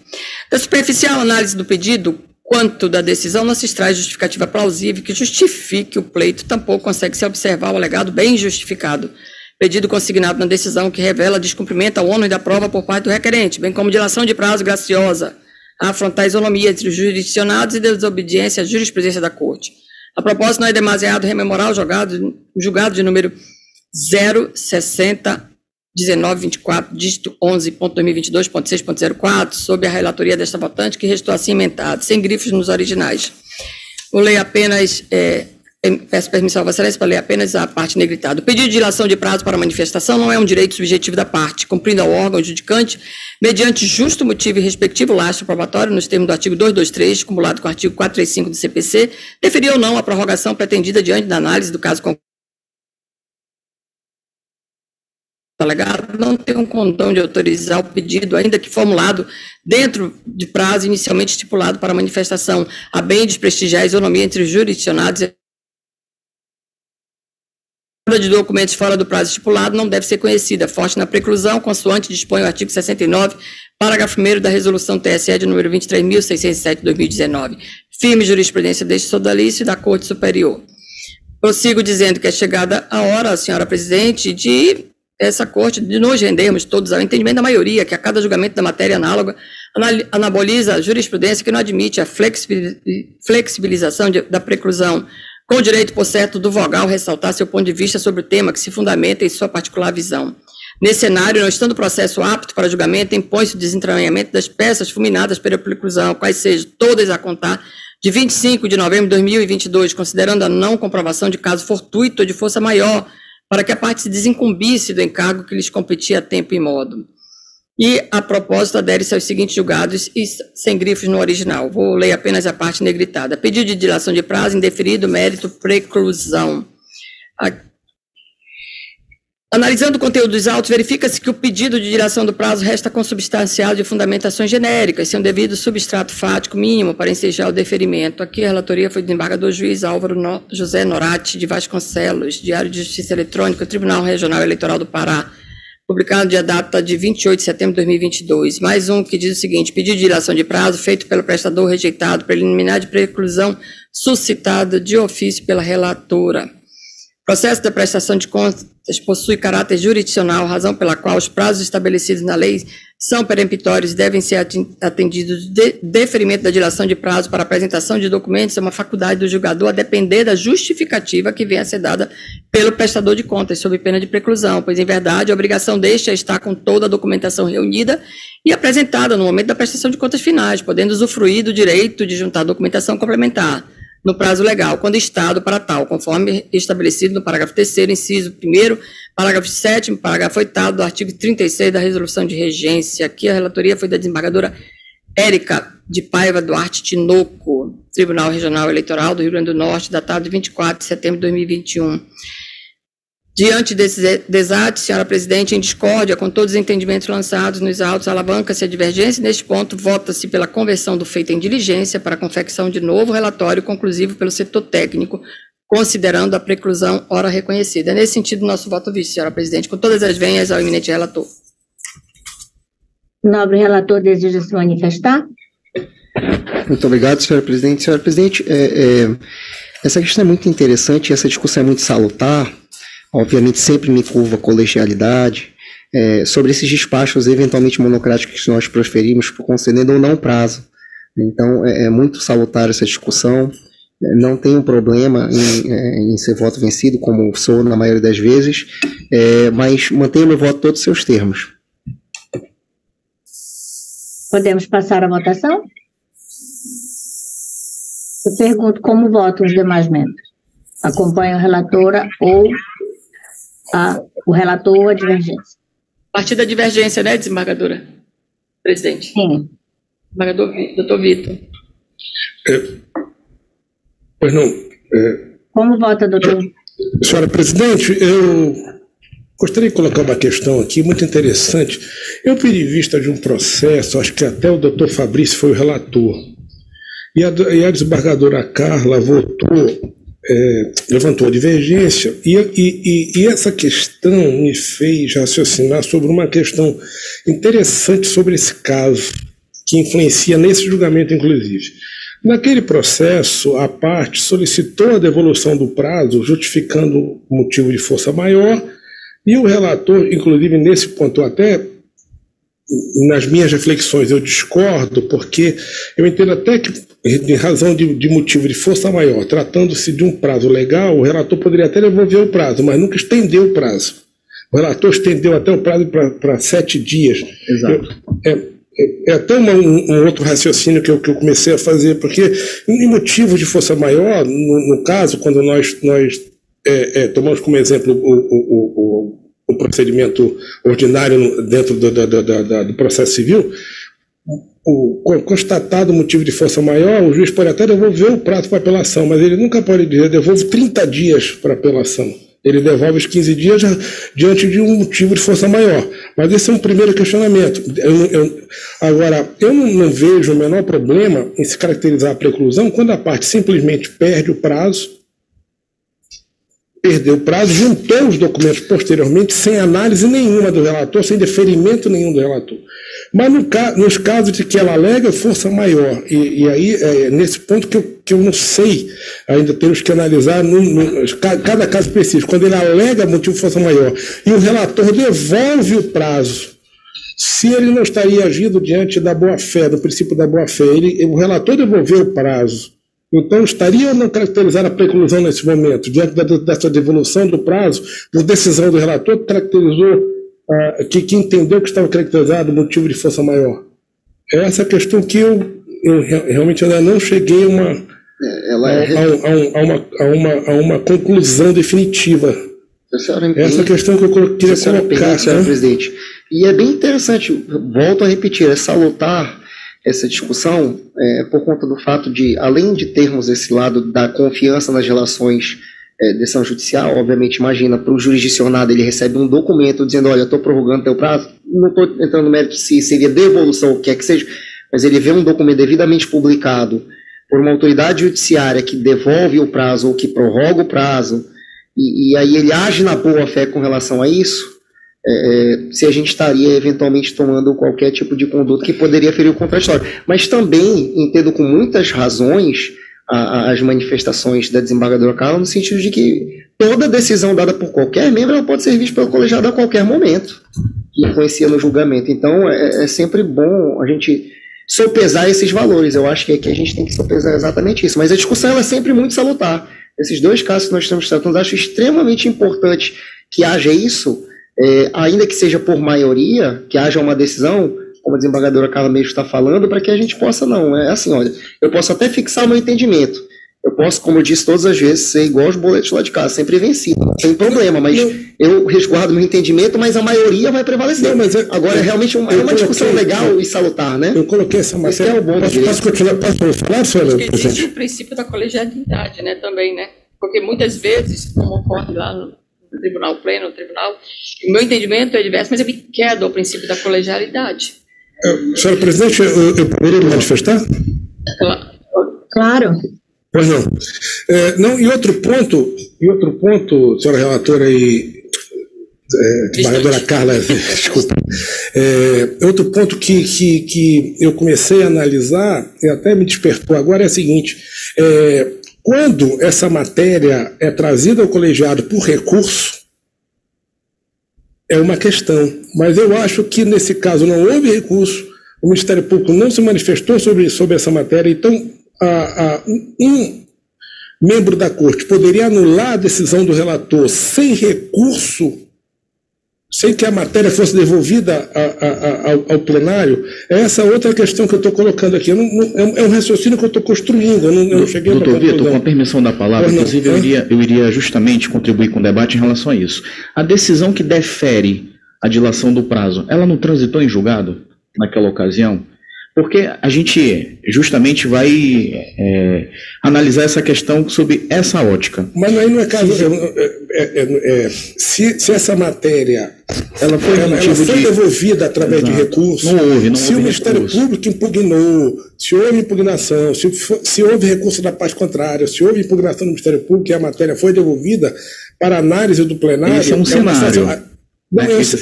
da superficial análise do pedido quanto da decisão não se extrai justificativa plausível que justifique o pleito, tampouco consegue se observar o alegado bem justificado pedido consignado na decisão que revela descumprimento ao ônus da prova por parte do requerente, bem como dilação de prazo graciosa a afrontar a isonomia entre os jurisdicionados e desobediência à jurisprudência da Corte. A propósito, não é demasiado rememorar o julgado de número 060-1924, dígito 11.2022.6.04, sob a relatoria desta votante, que restou assim emendado, sem grifos nos originais. Vou ler apenas, peço permissão a Vossa Excelência para ler apenas a parte negritada. O pedido de dilação de prazo para manifestação não é um direito subjetivo da parte, cumprindo ao órgão judicante, mediante justo motivo e respectivo lastro probatório, nos termos do artigo 223, cumulado com o artigo 435 do CPC, deferir ou não a prorrogação pretendida diante da análise do caso alegado não tem um condão de autorizar o pedido, ainda que formulado dentro de prazo inicialmente estipulado para manifestação, a bem desprestigiar a isonomia entre os jurisdicionados. A de documentos fora do prazo estipulado não deve ser conhecida, forte na preclusão, consoante dispõe o artigo 69, parágrafo 1º da resolução TSE de número 23.607 de 2019. Firme jurisprudência deste sodalício e da Corte Superior. Prossigo dizendo que é chegada a hora, senhora presidente, de essa Corte, de nos rendermos todos ao entendimento da maioria, que a cada julgamento da matéria análoga anaboliza a jurisprudência que não admite a flexibilização da preclusão, com o direito, por certo, do vogal ressaltar seu ponto de vista sobre o tema que se fundamenta em sua particular visão. Nesse cenário, não estando o processo apto para julgamento, impõe-se o desentranhamento das peças fulminadas pela preclusão, quais sejam todas a contar de 25 de novembro de 2022, considerando a não comprovação de caso fortuito ou de força maior, para que a parte se desincumbisse do encargo que lhes competia a tempo e modo. E, a propósito, adere-se aos seguintes julgados e sem grifos no original. Vou ler apenas a parte negritada. Pedido de dilação de prazo, indeferido, mérito, preclusão. Analisando o conteúdo dos autos, verifica-se que o pedido de dilação do prazo resta consubstanciado de fundamentações genéricas, sem um devido substrato fático mínimo para ensejar o deferimento. Aqui a relatoria foi do desembargador juiz Álvaro José Norati de Vasconcelos, Diário de Justiça Eletrônica, Tribunal Regional Eleitoral do Pará, publicado dia data de 28 de setembro de 2022. Mais um que diz o seguinte: pedido de dilação de prazo feito pelo prestador rejeitado, preliminar de preclusão suscitado de ofício pela relatora. Processo da prestação de contas possui caráter jurisdicional, razão pela qual os prazos estabelecidos na lei são peremptórios e devem ser atendidos. Deferimento da dilação de prazo para apresentação de documentos é uma faculdade do julgador a depender da justificativa que venha a ser dada pelo prestador de contas, sob pena de preclusão, pois, em verdade, a obrigação deste é estar com toda a documentação reunida e apresentada no momento da prestação de contas finais, podendo usufruir do direito de juntar documentação complementar no prazo legal, quando estado para tal, conforme estabelecido no parágrafo 3º, inciso 1º, parágrafo 7º, parágrafo 8º do artigo 36 da resolução de regência. Aqui a relatoria foi da desembargadora Érica de Paiva Duarte Tinoco, Tribunal Regional Eleitoral do Rio Grande do Norte, datado de 24 de setembro de 2021. Diante desses desates, senhora presidente, em discórdia com todos os entendimentos lançados nos autos, alavanca-se a divergência e, neste ponto, vota-se pela conversão do feito em diligência para a confecção de novo relatório conclusivo pelo setor técnico, considerando a preclusão ora reconhecida. Nesse sentido, nosso voto vice, senhora presidente, com todas as venhas ao eminente relator. Nobre relator deseja se manifestar? Muito obrigado, senhora presidente. Senhora presidente, essa questão é muito interessante, essa discussão é muito salutar. Obviamente sempre me curva a colegialidade, sobre esses despachos eventualmente monocráticos que nós proferimos, concedendo ou não prazo. Então, é muito salutar essa discussão, não tenho problema em ser voto vencido, como sou na maioria das vezes, mas mantenho meu voto todos os seus termos. Podemos passar à votação? Eu pergunto como votam os demais membros. Acompanham a relatora ou o relator ou a divergência? A partir da divergência, né, desembargadora? Presidente. Sim. Desembargador doutor Vitor. Pois não. Como vota, doutor? Senhora presidente, eu gostaria de colocar uma questão aqui muito interessante. Eu pedi vista de um processo, acho que até o doutor Fabrício foi o relator, e a desembargadora Carla levantou a divergência, e essa questão me fez raciocinar sobre uma questão interessante sobre esse caso, que influencia nesse julgamento, inclusive. Naquele processo, a parte solicitou a devolução do prazo, justificando o motivo de força maior, e o relator, inclusive nesse ponto até, nas minhas reflexões, eu discordo, porque eu entendo até que, em razão de motivo de força maior, tratando-se de um prazo legal, o relator poderia até devolver o prazo, mas nunca estendeu o prazo. O relator estendeu até o prazo para 7 dias. Exato. É até um outro raciocínio que eu comecei a fazer, porque em motivo de força maior, no caso, quando nós tomamos como exemplo o procedimento ordinário dentro do processo civil, constatado o motivo de força maior, o juiz pode até devolver o prazo para apelação, mas ele nunca pode dizer devolve 30 dias para apelação. Ele devolve os 15 dias diante de um motivo de força maior. Mas esse é um primeiro questionamento. Agora, eu não vejo o menor problema em se caracterizar a preclusão quando a parte simplesmente perde o prazo, perdeu o prazo, juntou os documentos posteriormente sem análise nenhuma do relator, sem deferimento nenhum do relator. Mas nos casos de que ela alega força maior, e aí é nesse ponto que eu não sei, ainda temos que analisar cada caso específico, quando ele alega motivo de força maior e o relator devolve o prazo, se ele não estaria agindo diante da boa-fé, do princípio da boa-fé, o relator devolveu o prazo, então estaria ou não caracterizar a preclusão nesse momento, diante dessa devolução do prazo, por decisão do relator, que caracterizou que entendeu que estava caracterizado o motivo de força maior. É essa questão que eu realmente ainda não cheguei a uma conclusão definitiva. Essa questão que eu queria colocar. Senhora presidente. E é bem interessante, volto a repetir, é salutar essa discussão por conta do fato de, além de termos esse lado da confiança nas relações decisão judicial, obviamente, imagina, para o jurisdicionado ele recebe um documento dizendo, olha, eu estou prorrogando teu prazo, não estou entrando no mérito se seria devolução, o que quer que seja, mas ele vê um documento devidamente publicado por uma autoridade judiciária que devolve o prazo ou que prorroga o prazo, e aí ele age na boa-fé com relação a isso, se a gente estaria eventualmente tomando qualquer tipo de conduta que poderia ferir o contraditório. Mas também entendo com muitas razões as manifestações da desembargadora Carla, no sentido de que toda decisão dada por qualquer membro ela pode ser vista pelo colegiado a qualquer momento, que influencia no julgamento. Então, é sempre bom a gente sopesar esses valores. Eu acho que aqui a gente tem que sopesar exatamente isso. Mas a discussão ela é sempre muito salutar. Esses dois casos que nós estamos tratando, acho extremamente importante que haja isso, ainda que seja por maioria, que haja uma decisão, como a desembargadora Carla mesmo está falando, para que a gente possa, assim, olha, eu posso até fixar o meu entendimento, eu posso, como eu disse todas as vezes, ser igual os boletos lá de casa, sempre vencido, sem problema, mas eu resguardo meu entendimento, mas a maioria vai prevalecer. Agora, é realmente uma discussão legal e salutar, né? Eu coloquei essa matéria. É o bom posso continuar? Posso falar, senhora? Acho que existe o princípio da colegialidade, né, também, né? Porque muitas vezes, como ocorre lá no Tribunal Pleno, no Tribunal, o meu entendimento é diverso, mas eu me quedo ao princípio da colegialidade. Senhora presidente, eu poderia me manifestar? Claro. Pois não. E outro ponto, senhora relatora e desembargadora Carla, desculpa. Outro ponto que eu comecei a analisar, e até me despertou agora, é o seguinte: quando essa matéria é trazida ao colegiado por recurso, é uma questão, mas eu acho que nesse caso não houve recurso, o Ministério Público não se manifestou sobre essa matéria, então um membro da Corte poderia anular a decisão do relator sem recurso, sem que a matéria fosse devolvida ao plenário. É essa outra questão que eu estou colocando aqui. É um raciocínio que eu estou construindo. Eu não cheguei Doutor Vitor, com a permissão da palavra, inclusive eu iria justamente contribuir com o debate em relação a isso. A decisão que defere a dilação do prazo, ela não transitou em julgado naquela ocasião? Porque a gente justamente vai analisar essa questão sob essa ótica. Mas aí não é caso. Se essa matéria ela foi devolvida através de recurso, não houve se o Ministério Público impugnou, se houve impugnação, se houve recurso da parte contrária, se houve impugnação do Ministério Público e a matéria foi devolvida para análise do plenário. Esse é um cenário. É isso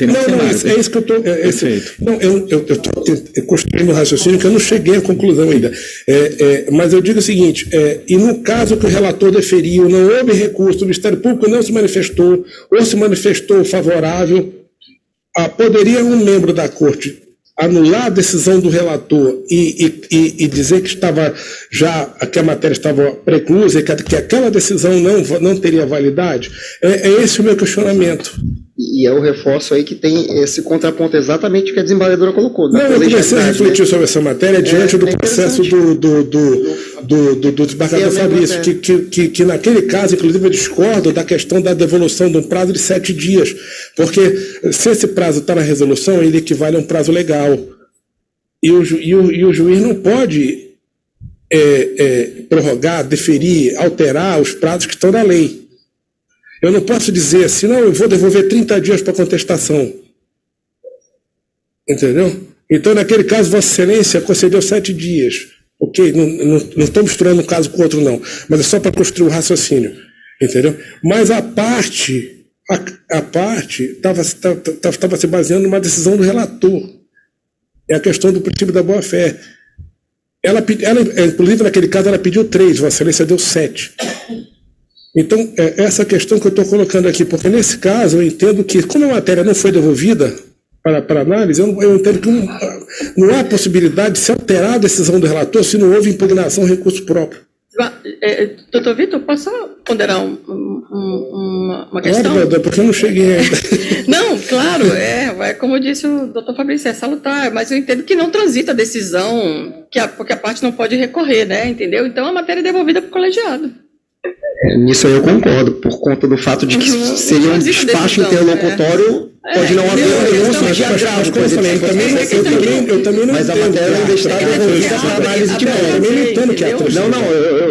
que eu estou. Eu estou construindo um raciocínio que eu não cheguei à conclusão ainda. Mas eu digo o seguinte: e no caso que o relator deferiu, não houve recurso, o Ministério Público não se manifestou, ou se manifestou favorável, poderia um membro da Corte anular a decisão do relator e dizer que a matéria estava preclusa e que aquela decisão não teria validade? É esse o meu questionamento. E eu reforço aí que tem esse contraponto exatamente que a desembargadora colocou. Não, eu comecei a refletir sobre essa matéria diante do processo do desembargador Fabrício, que naquele caso, inclusive, eu discordo da questão da devolução de um prazo de 7 dias, porque se esse prazo está na resolução, ele equivale a um prazo legal. E o juiz não pode prorrogar, deferir, alterar os prazos que estão na lei. Eu não posso dizer assim, não, eu vou devolver 30 dias para contestação. Entendeu? Então, naquele caso, Vossa Excelência concedeu 7 dias. Ok? Não estou misturando um caso com o outro, não. Mas é só para construir o raciocínio. Entendeu? Mas a parte estava se baseando numa decisão do relator. É a questão do princípio da boa-fé. Ela, inclusive, naquele caso, ela pediu 3, Vossa Excelência deu 7. Então, é essa questão que eu estou colocando aqui, porque nesse caso eu entendo que, como a matéria não foi devolvida para análise, eu entendo que não há possibilidade de se alterar a decisão do relator se não houve impugnação ou recurso próprio. Doutor Vitor, posso ponderar uma questão? Claro, porque eu não cheguei ainda. Não, claro, como disse o doutor Fabrício, é salutar, mas eu entendo que não transita a decisão, porque a parte não pode recorrer, né, entendeu? Então a matéria é devolvida para o colegiado. Nisso eu concordo, por conta do fato de que seria um despacho interlocutório, pode não haver renúncia de agravo, por exemplo. Eu também não mas a matéria ainda está devolvida para análise de mérito. Não,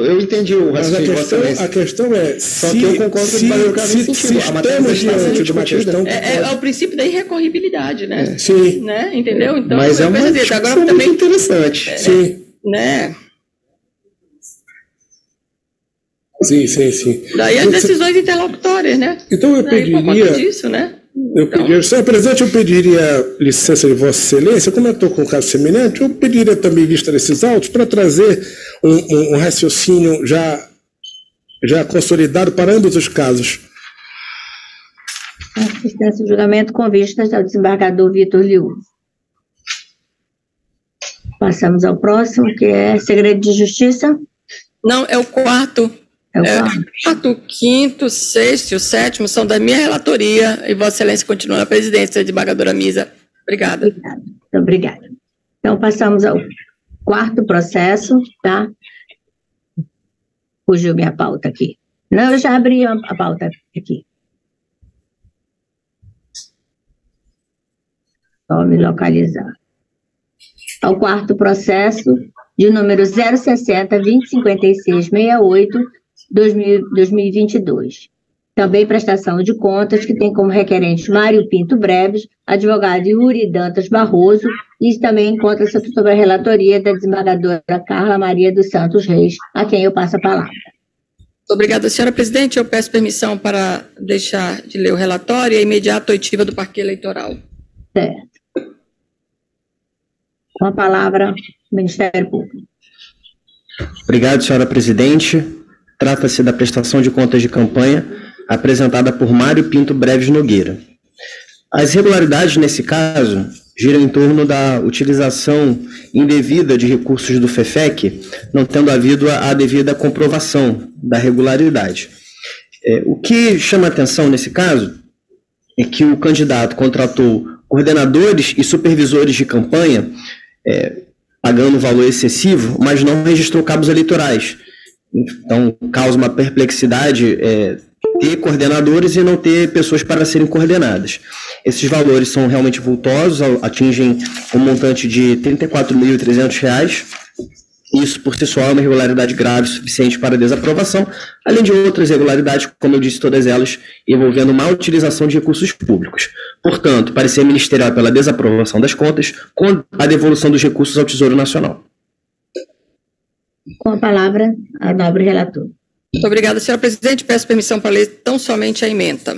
eu entendi o raciocínio. A questão é, só que eu concordo que vai jogar nesse sentido. A matéria está de uma questão... É o princípio da irrecorribilidade, né? Sim. Né? Entendeu? Então, mas é uma discussão muito interessante. Sim. Né? Sim. Daí as decisões interlocutórias, né? Então eu pediria... disso, né? Senhor presidente, eu pediria licença de Vossa Excelência, como eu estou com um caso semelhante, eu pediria também vista desses autos para trazer um raciocínio já consolidado para ambos os casos. Assistência de julgamento com vistas ao desembargador Vitor Liu. Passamos ao próximo, que é segredo de justiça. Não, é o quarto. O quinto, sexto e o sétimo são da minha relatoria e Vossa Excelência continua na presidência, desembargadora Misa. Obrigada. Obrigada. Então, passamos ao quarto processo, tá? Fugiu minha pauta aqui. Não, eu já abri a pauta aqui. Só me localizar. Ao quarto processo, de número 060-2056-68, 2022. Também prestação de contas, que tem como requerentes Mário Pinto Breves, advogado Yuri Dantas Barroso, e também encontra-se sobre a relatoria da desembargadora Carla Maria dos Santos Reis, a quem eu passo a palavra. Obrigada, senhora presidente. Eu peço permissão para deixar de ler o relatório e a imediata oitiva do Parque Eleitoral. Certo. Com a palavra, o Ministério Público. Obrigado, senhora presidente. Trata-se da prestação de contas de campanha apresentada por Mário Pinto Breves Nogueira. As irregularidades, nesse caso, giram em torno da utilização indevida de recursos do FEFEC, não tendo havido a devida comprovação da regularidade. O que chama atenção nesse caso é que o candidato contratou coordenadores e supervisores de campanha, pagando um valor excessivo, mas não registrou cabos eleitorais. Então, causa uma perplexidade ter coordenadores e não ter pessoas para serem coordenadas. Esses valores são realmente vultosos, atingem um montante de R$ 34.300. Isso, por si só, é uma irregularidade grave suficiente para desaprovação, além de outras irregularidades, como eu disse, todas elas envolvendo má utilização de recursos públicos. Portanto, parecer ministerial pela desaprovação das contas com a devolução dos recursos ao Tesouro Nacional. Com a palavra, a nobre relatora. Muito obrigada, senhora presidente. Peço permissão para ler tão somente a ementa.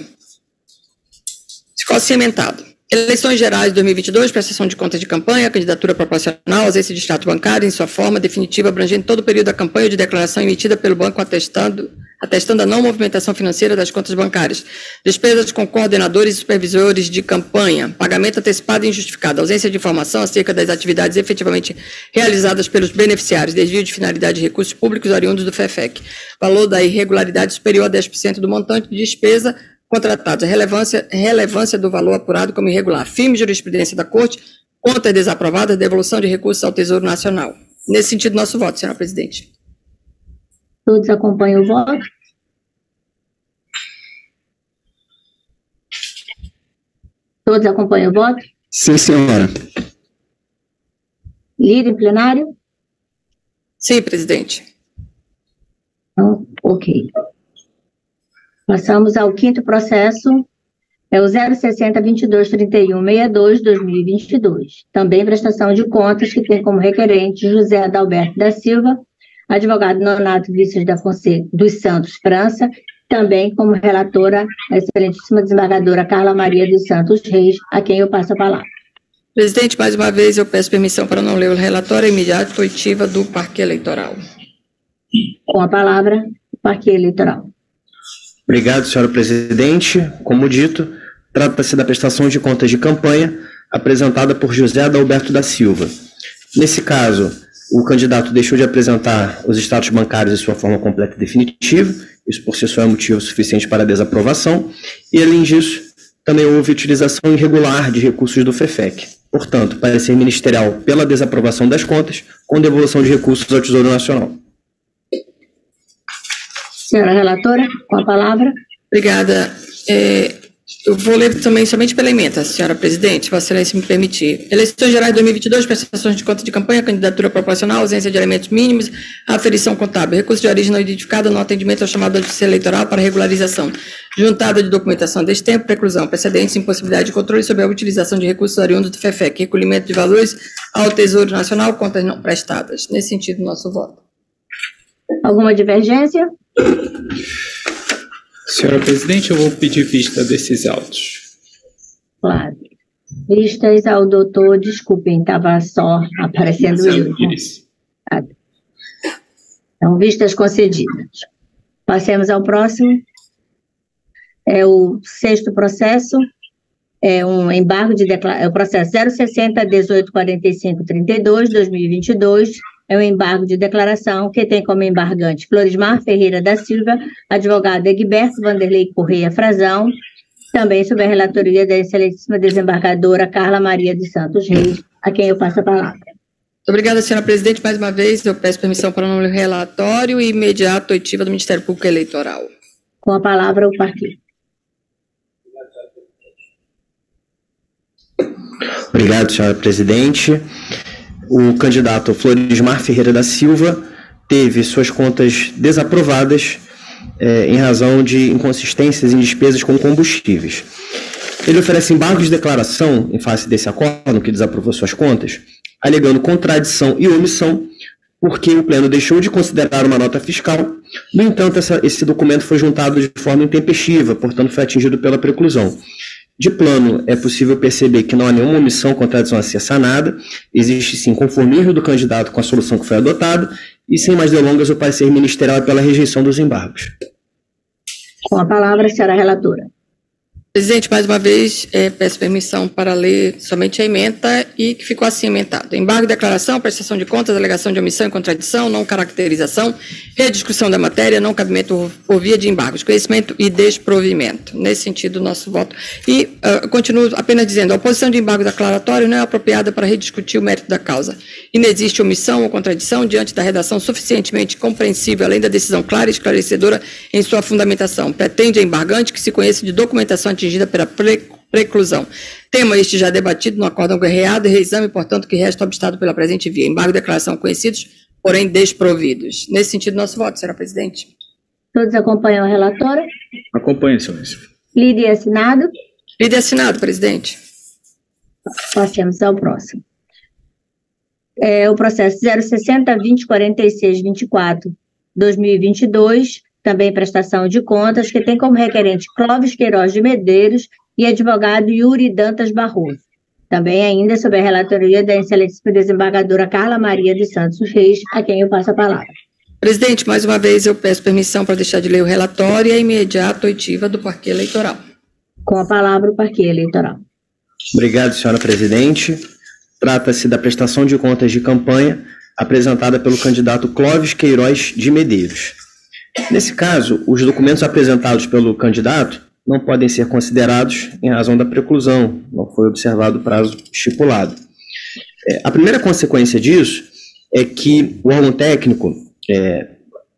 Ficou assim ementado. Eleições Gerais de 2022, prestação de contas de campanha, candidatura proporcional, ausência de extrato bancário em sua forma definitiva, abrangendo todo o período da campanha ou de declaração emitida pelo banco atestando a não movimentação financeira das contas bancárias, despesas com coordenadores e supervisores de campanha, pagamento antecipado e injustificado, ausência de informação acerca das atividades efetivamente realizadas pelos beneficiários, desvio de finalidade de recursos públicos oriundos do FEFEC, valor da irregularidade superior a 10% do montante de despesa contratados, a relevância do valor apurado como irregular, firme jurisprudência da Corte, contas desaprovadas, devolução de recursos ao Tesouro Nacional. Nesse sentido, nosso voto, senhora presidente. Todos acompanham o voto? Todos acompanham o voto? Sim, senhora. Lido em plenário? Sim, presidente. Ok. Passamos ao quinto processo, é o 060-2231-62-2022. Também prestação de contas, que tem como requerente José Adalberto da Silva, advogado Nonato Vícios da Fonseca dos Santos França, também como relatora a excelentíssima desembargadora Carla Maria dos Santos Reis, a quem eu passo a palavra. Presidente, mais uma vez eu peço permissão para não ler o relatório imediato oitiva do Parque Eleitoral. Com a palavra, o Parque Eleitoral. Obrigado, senhora presidente. Como dito, trata-se da prestação de contas de campanha apresentada por José Adalberto da Silva. Nesse caso, o candidato deixou de apresentar os extratos bancários em sua forma completa e definitiva, isso por si só é motivo suficiente para a desaprovação, e além disso, também houve utilização irregular de recursos do FEFEC. Portanto, parecer ministerial pela desaprovação das contas, com devolução de recursos ao Tesouro Nacional. Senhora relatora, com a palavra. Obrigada. Eu vou ler também somente pela emenda, senhora presidente, Vossa Excelência me permitir. Eleições gerais de 2022, prestações de contas de campanha, candidatura proporcional, ausência de elementos mínimos, aferição contábil, recurso de origem não identificada no atendimento ao chamado de justiça eleitoral para regularização, juntada de documentação deste tempo, preclusão, precedentes, impossibilidade de controle sobre a utilização de recursos oriundos do FEFEC, recolhimento de valores ao Tesouro Nacional, contas não prestadas. Nesse sentido, nosso voto. Alguma divergência? Senhora presidente, eu vou pedir vista desses autos. Claro. Vistas ao doutor, desculpem, estava só aparecendo eu. Então, vistas concedidas. Passemos ao próximo. É o sexto processo, é um embargo de declaração, é o processo 060-1845-32-2022, é um embargo de declaração que tem como embargante Florismar Ferreira da Silva, advogado Egberto Vanderlei Correia Frazão, também sob a relatoria da excelentíssima desembargadora Carla Maria dos Santos Reis, a quem eu passo a palavra. Obrigada, senhora presidente. Mais uma vez, eu peço permissão para não ler o relatório e imediato oitiva do Ministério Público Eleitoral. Com a palavra, o partido. Obrigado, senhora presidente. O candidato Florismar Ferreira da Silva teve suas contas desaprovadas em razão de inconsistências em despesas com combustíveis. Ele oferece embargo de declaração em face desse acordo que desaprovou suas contas, alegando contradição e omissão, porque o Pleno deixou de considerar uma nota fiscal. No entanto, esse documento foi juntado de forma intempestiva, portanto foi atingido pela preclusão. De plano, é possível perceber que não há nenhuma omissão ou contradição a ser sanada, existe sim conformismo do candidato com a solução que foi adotada, e sem mais delongas, o parecer ministerial é pela rejeição dos embargos. Com a palavra, a senhora relatora. Presidente, mais uma vez, peço permissão para ler somente a ementa e que ficou assim ementado. Embargo de declaração, prestação de contas, alegação de omissão e contradição, não caracterização, rediscussão da matéria, não cabimento por via de embargo, esclarecimento e desprovimento. Nesse sentido, nosso voto. E continuo apenas dizendo, a oposição de embargo declaratório não é apropriada para rediscutir o mérito da causa. Inexiste omissão ou contradição diante da redação suficientemente compreensível, além da decisão clara e esclarecedora em sua fundamentação. Pretende a embargante que se conheça de documentação atingida pela preclusão. Tema este já debatido no acórdão guerreado e reexame, portanto, que resta obstado pela presente via. Embargo e declaração conhecidos, porém desprovidos. Nesse sentido, nosso voto, senhora presidente. Todos acompanham a relatora? Acompanho, excelência. Lido e assinado? Lido e assinado, presidente. Passemos ao próximo. É o processo 060-2046-24-2022, também prestação de contas, que tem como requerente Clóvis Queiroz de Medeiros e advogado Yuri Dantas Barroso. Também ainda sob a relatoria da excelentíssima desembargadora Carla Maria dos Santos Reis, a quem eu passo a palavra. Presidente, mais uma vez eu peço permissão para deixar de ler o relatório e a imediata oitiva do Parque Eleitoral. Com a palavra, o Parque Eleitoral. Obrigado, senhora presidente. Trata-se da prestação de contas de campanha apresentada pelo candidato Clóvis Queiroz de Medeiros. Nesse caso, os documentos apresentados pelo candidato não podem ser considerados em razão da preclusão, não foi observado o prazo estipulado. A primeira consequência disso é que o órgão técnico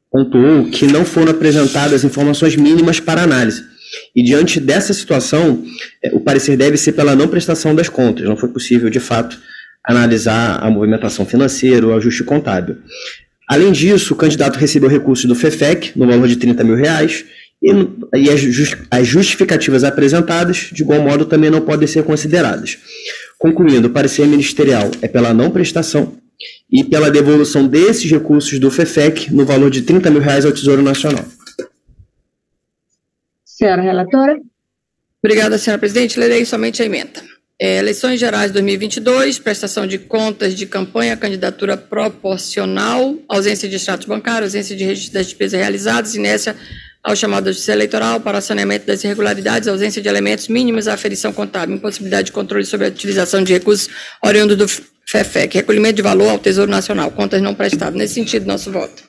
pontuou que não foram apresentadas informações mínimas para análise. E diante dessa situação, o parecer deve ser pela não prestação das contas. Não foi possível, de fato, analisar a movimentação financeira ou ajuste contábil. Além disso, o candidato recebeu recursos do FEFEC, no valor de R$30 mil, e as justificativas apresentadas, de igual modo, também não podem ser consideradas. Concluindo, o parecer ministerial é pela não prestação e pela devolução desses recursos do FEFEC no valor de R$30 mil ao Tesouro Nacional. Senhora relatora. Obrigada, senhora presidente. Lerei somente a emenda. Eleições gerais 2022, prestação de contas de campanha, candidatura proporcional, ausência de extratos bancários, ausência de registro das despesas realizadas, inércia ao chamado da Justiça Eleitoral para o saneamento das irregularidades, ausência de elementos mínimos à aferição contábil, impossibilidade de controle sobre a utilização de recursos oriundos do FEFEC, recolhimento de valor ao Tesouro Nacional, contas não prestadas. Nesse sentido, nosso voto.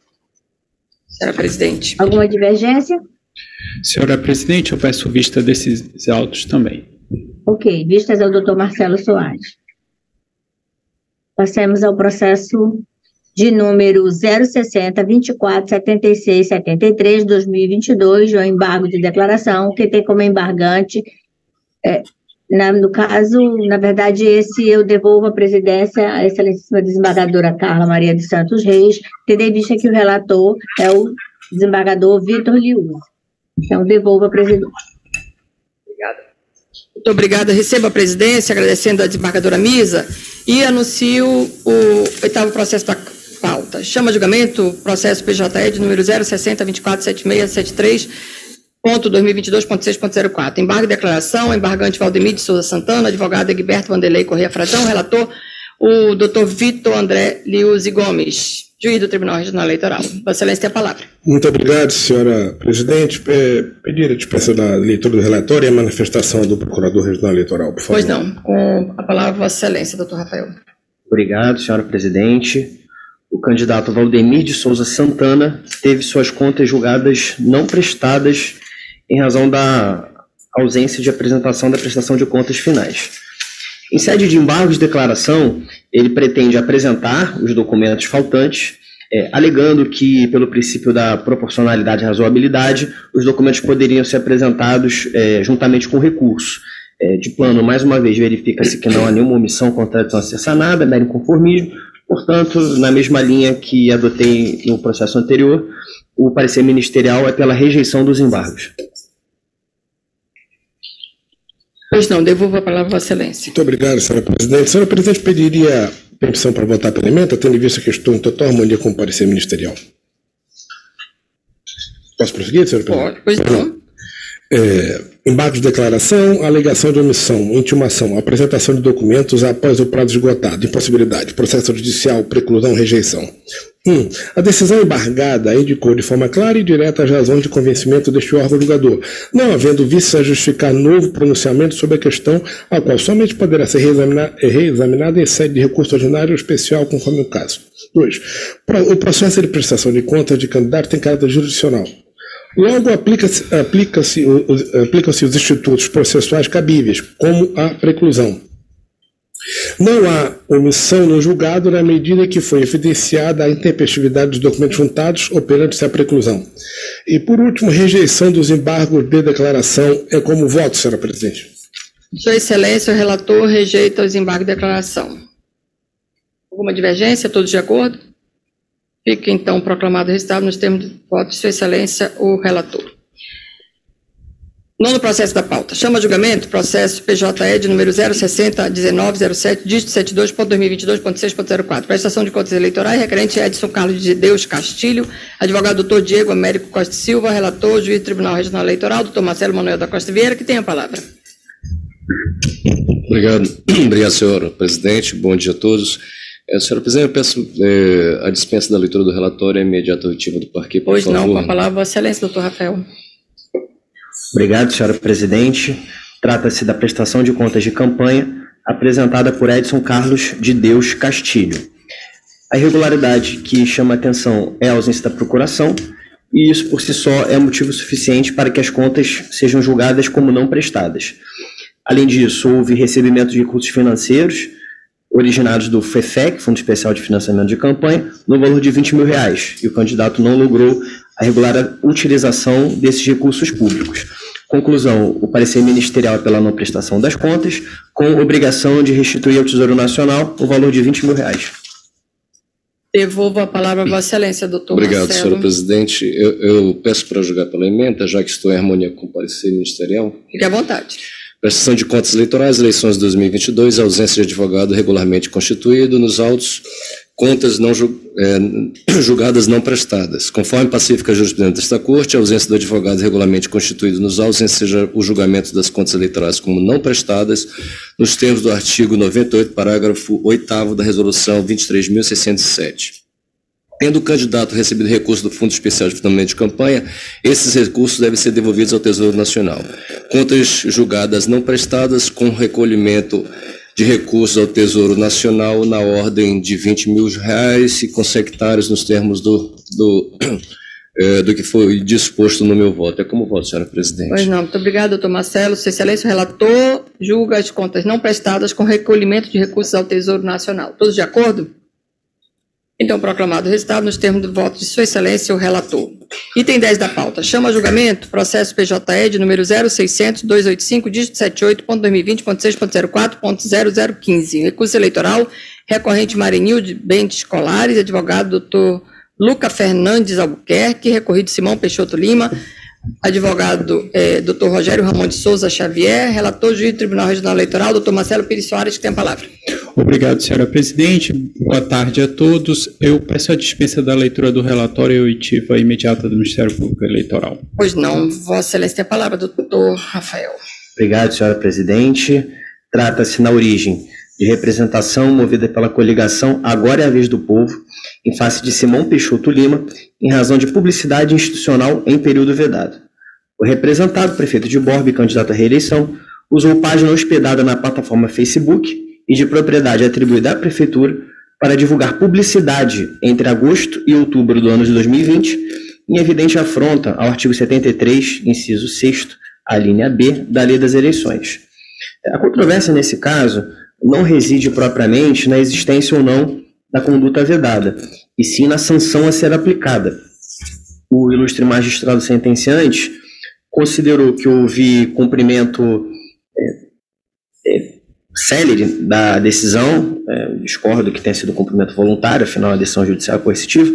Senhora presidente. Alguma divergência? Senhora presidente, eu peço vista desses autos também. Ok, vistas ao doutor Marcelo Soares. Passemos ao processo de número 060-24-76-73-2022, o embargo de declaração, que tem como embargante, no caso, na verdade, esse eu devolvo a presidência à excelentíssima desembargadora Carla Maria dos Santos Reis, tendo em vista que o relator é o desembargador Vitor Liuzzi. Então, devolvo a presidência. Obrigada. Muito obrigada. Recebo a presidência, agradecendo a desembargadora Misa, e anuncio o 8º processo da pauta. Chama a julgamento processo PJE de número 060-24-76-73.2022.6.04. Embargo de declaração, embargante Valdemir de Souza Santana, advogado Egberto Vanderlei Corrêa Frazão, relator o doutor Vitor André Liuzzi Gomes, juiz do Tribunal Regional Eleitoral. Vossa Excelência tem a palavra. Muito obrigado, senhora presidente. Pedir a dispensa da leitura do relatório e a manifestação do Procurador Regional Eleitoral, por favor. Pois não. Com a palavra, Vossa Excelência, doutor Rafael. Obrigado, senhora presidente. O candidato Valdemir de Souza Santana teve suas contas julgadas não prestadas em razão da ausência de apresentação da prestação de contas finais. Em sede de embargo de declaração, ele pretende apresentar os documentos faltantes, alegando que, pelo princípio da proporcionalidade e razoabilidade, os documentos poderiam ser apresentados juntamente com o recurso. De plano, mais uma vez, verifica-se que não há nenhuma omissão, contradição a ser sanada, mero inconformismo. Portanto, na mesma linha que adotei no processo anterior, o parecer ministerial é pela rejeição dos embargos. Pois não, devolvo a palavra à Vossa Excelência. Muito obrigado, senhora presidente. Senhora presidente, pediria permissão para votar pela emenda, tendo em vista que estou em total harmonia com o parecer ministerial. Posso prosseguir, senhora presidente? Pode, pois não. Embargo de declaração, alegação de omissão, intimação, apresentação de documentos após o prazo esgotado, impossibilidade, processo judicial, preclusão, rejeição. 1. A decisão embargada indicou de forma clara e direta as razões de convencimento deste órgão julgador, não havendo visto a justificar novo pronunciamento sobre a questão, a qual somente poderá ser reexaminada em sede de recurso ordinário ou especial, conforme o caso. 2. O processo de prestação de contas de candidato tem caráter jurisdicional. Logo, aplicam-se os institutos processuais cabíveis, como a preclusão. Não há omissão no julgado na medida que foi evidenciada a intempestividade dos documentos juntados, operando-se a preclusão. E, por último, rejeição dos embargos de declaração é como voto, senhora presidente. Sua Excelência, o relator rejeita os embargos de declaração. Alguma divergência? Todos de acordo? Fica, então, proclamado o resultado nos termos de voto de Sua Excelência, o relator. Nono processo da pauta. Chama a julgamento processo PJE de número 060-1907, dígito 72.2022.6.04. Prestação de contas eleitorais, requerente Edson Carlos de Deus Castilho, advogado doutor Diego Américo Costa Silva, relator, juiz do Tribunal Regional Eleitoral, doutor Marcelo Manuel da Costa Vieira, que tem a palavra. Obrigado, senhora presidente. Bom dia a todos. Senhora presidente, eu peço a dispensa da leitura do relatório e a imediata oitiva do parquê, por favor. Pois não, com a palavra, Vossa Excelência, doutor Rafael. Obrigado, senhora presidente. Trata-se da prestação de contas de campanha apresentada por Edson Carlos de Deus Castilho. A irregularidade que chama a atenção é a ausência da procuração, e isso por si só é motivo suficiente para que as contas sejam julgadas como não prestadas. Além disso, houve recebimento de recursos financeiros originados do FEFEC, Fundo Especial de Financiamento de Campanha, no valor de R$20 mil, e o candidato não logrou a regular utilização desses recursos públicos. Conclusão, o parecer ministerial é pela não prestação das contas, com obrigação de restituir ao Tesouro Nacional o valor de R$20 mil. Devolvo a palavra a Vossa Excelência, doutor Obrigado, Marcelo. senhora presidente. Eu peço para julgar pela emenda, já que estou em harmonia com o parecer ministerial. Fique à vontade. Prestação de contas eleitorais, eleições de 2022, ausência de advogado regularmente constituído nos autos, contas não julgadas não prestadas. Conforme pacífica a jurisprudência desta Corte, a ausência do advogado regularmente constituído nos autos enseja o julgamento das contas eleitorais como não prestadas, nos termos do artigo 98, parágrafo 8º da Resolução 23.607. Tendo o candidato recebido recurso do Fundo Especial de Financiamento de Campanha, esses recursos devem ser devolvidos ao Tesouro Nacional. Contas julgadas não prestadas com recolhimento de recursos ao Tesouro Nacional na ordem de R$20 mil e com sectários nos termos do que foi disposto no meu voto. É como voto, senhora presidente. Pois não, muito obrigado, doutor Marcelo. Sua Excelência, o relator julga as contas não prestadas com recolhimento de recursos ao Tesouro Nacional. Todos de acordo? Então, proclamado o resultado nos termos do voto de Sua Excelência, o relator. Item 10 da pauta. Chama a julgamento processo PJE de número 0600-285, dígito 78.2020.6.04.0015. Recurso eleitoral, recorrente Marinilde Bentes Colares, advogado doutor Luca Fernandes Albuquerque, recorrido Simão Peixoto Lima, advogado doutor Rogério Ramon de Souza Xavier, relator juiz do Tribunal Regional Eleitoral, doutor Marcelo Pires Soares, que tem a palavra. Obrigado, senhora presidente. Boa tarde a todos. Eu peço a dispensa da leitura do relatório e oitiva imediata do Ministério Público Eleitoral. Pois não, Vossa Excelência tem a palavra, doutor Rafael. Obrigado, senhora presidente. Trata-se, na origem, de representação movida pela coligação Agora é a Vez do Povo, em face de Simão Peixoto Lima, em razão de publicidade institucional em período vedado. O representado, prefeito de Borba e candidato à reeleição, usou página hospedada na plataforma Facebook e de propriedade atribuída à Prefeitura para divulgar publicidade entre agosto e outubro do ano de 2020, em evidente afronta ao artigo 73, inciso 6º, a linha B, da Lei das Eleições. A controvérsia, nesse caso, não reside propriamente na existência ou não da conduta vedada, e sim na sanção a ser aplicada. O ilustre magistrado sentenciante considerou que houve cumprimento célere da decisão, discordo que tenha sido cumprimento voluntário, afinal a decisão judicial é coercitiva,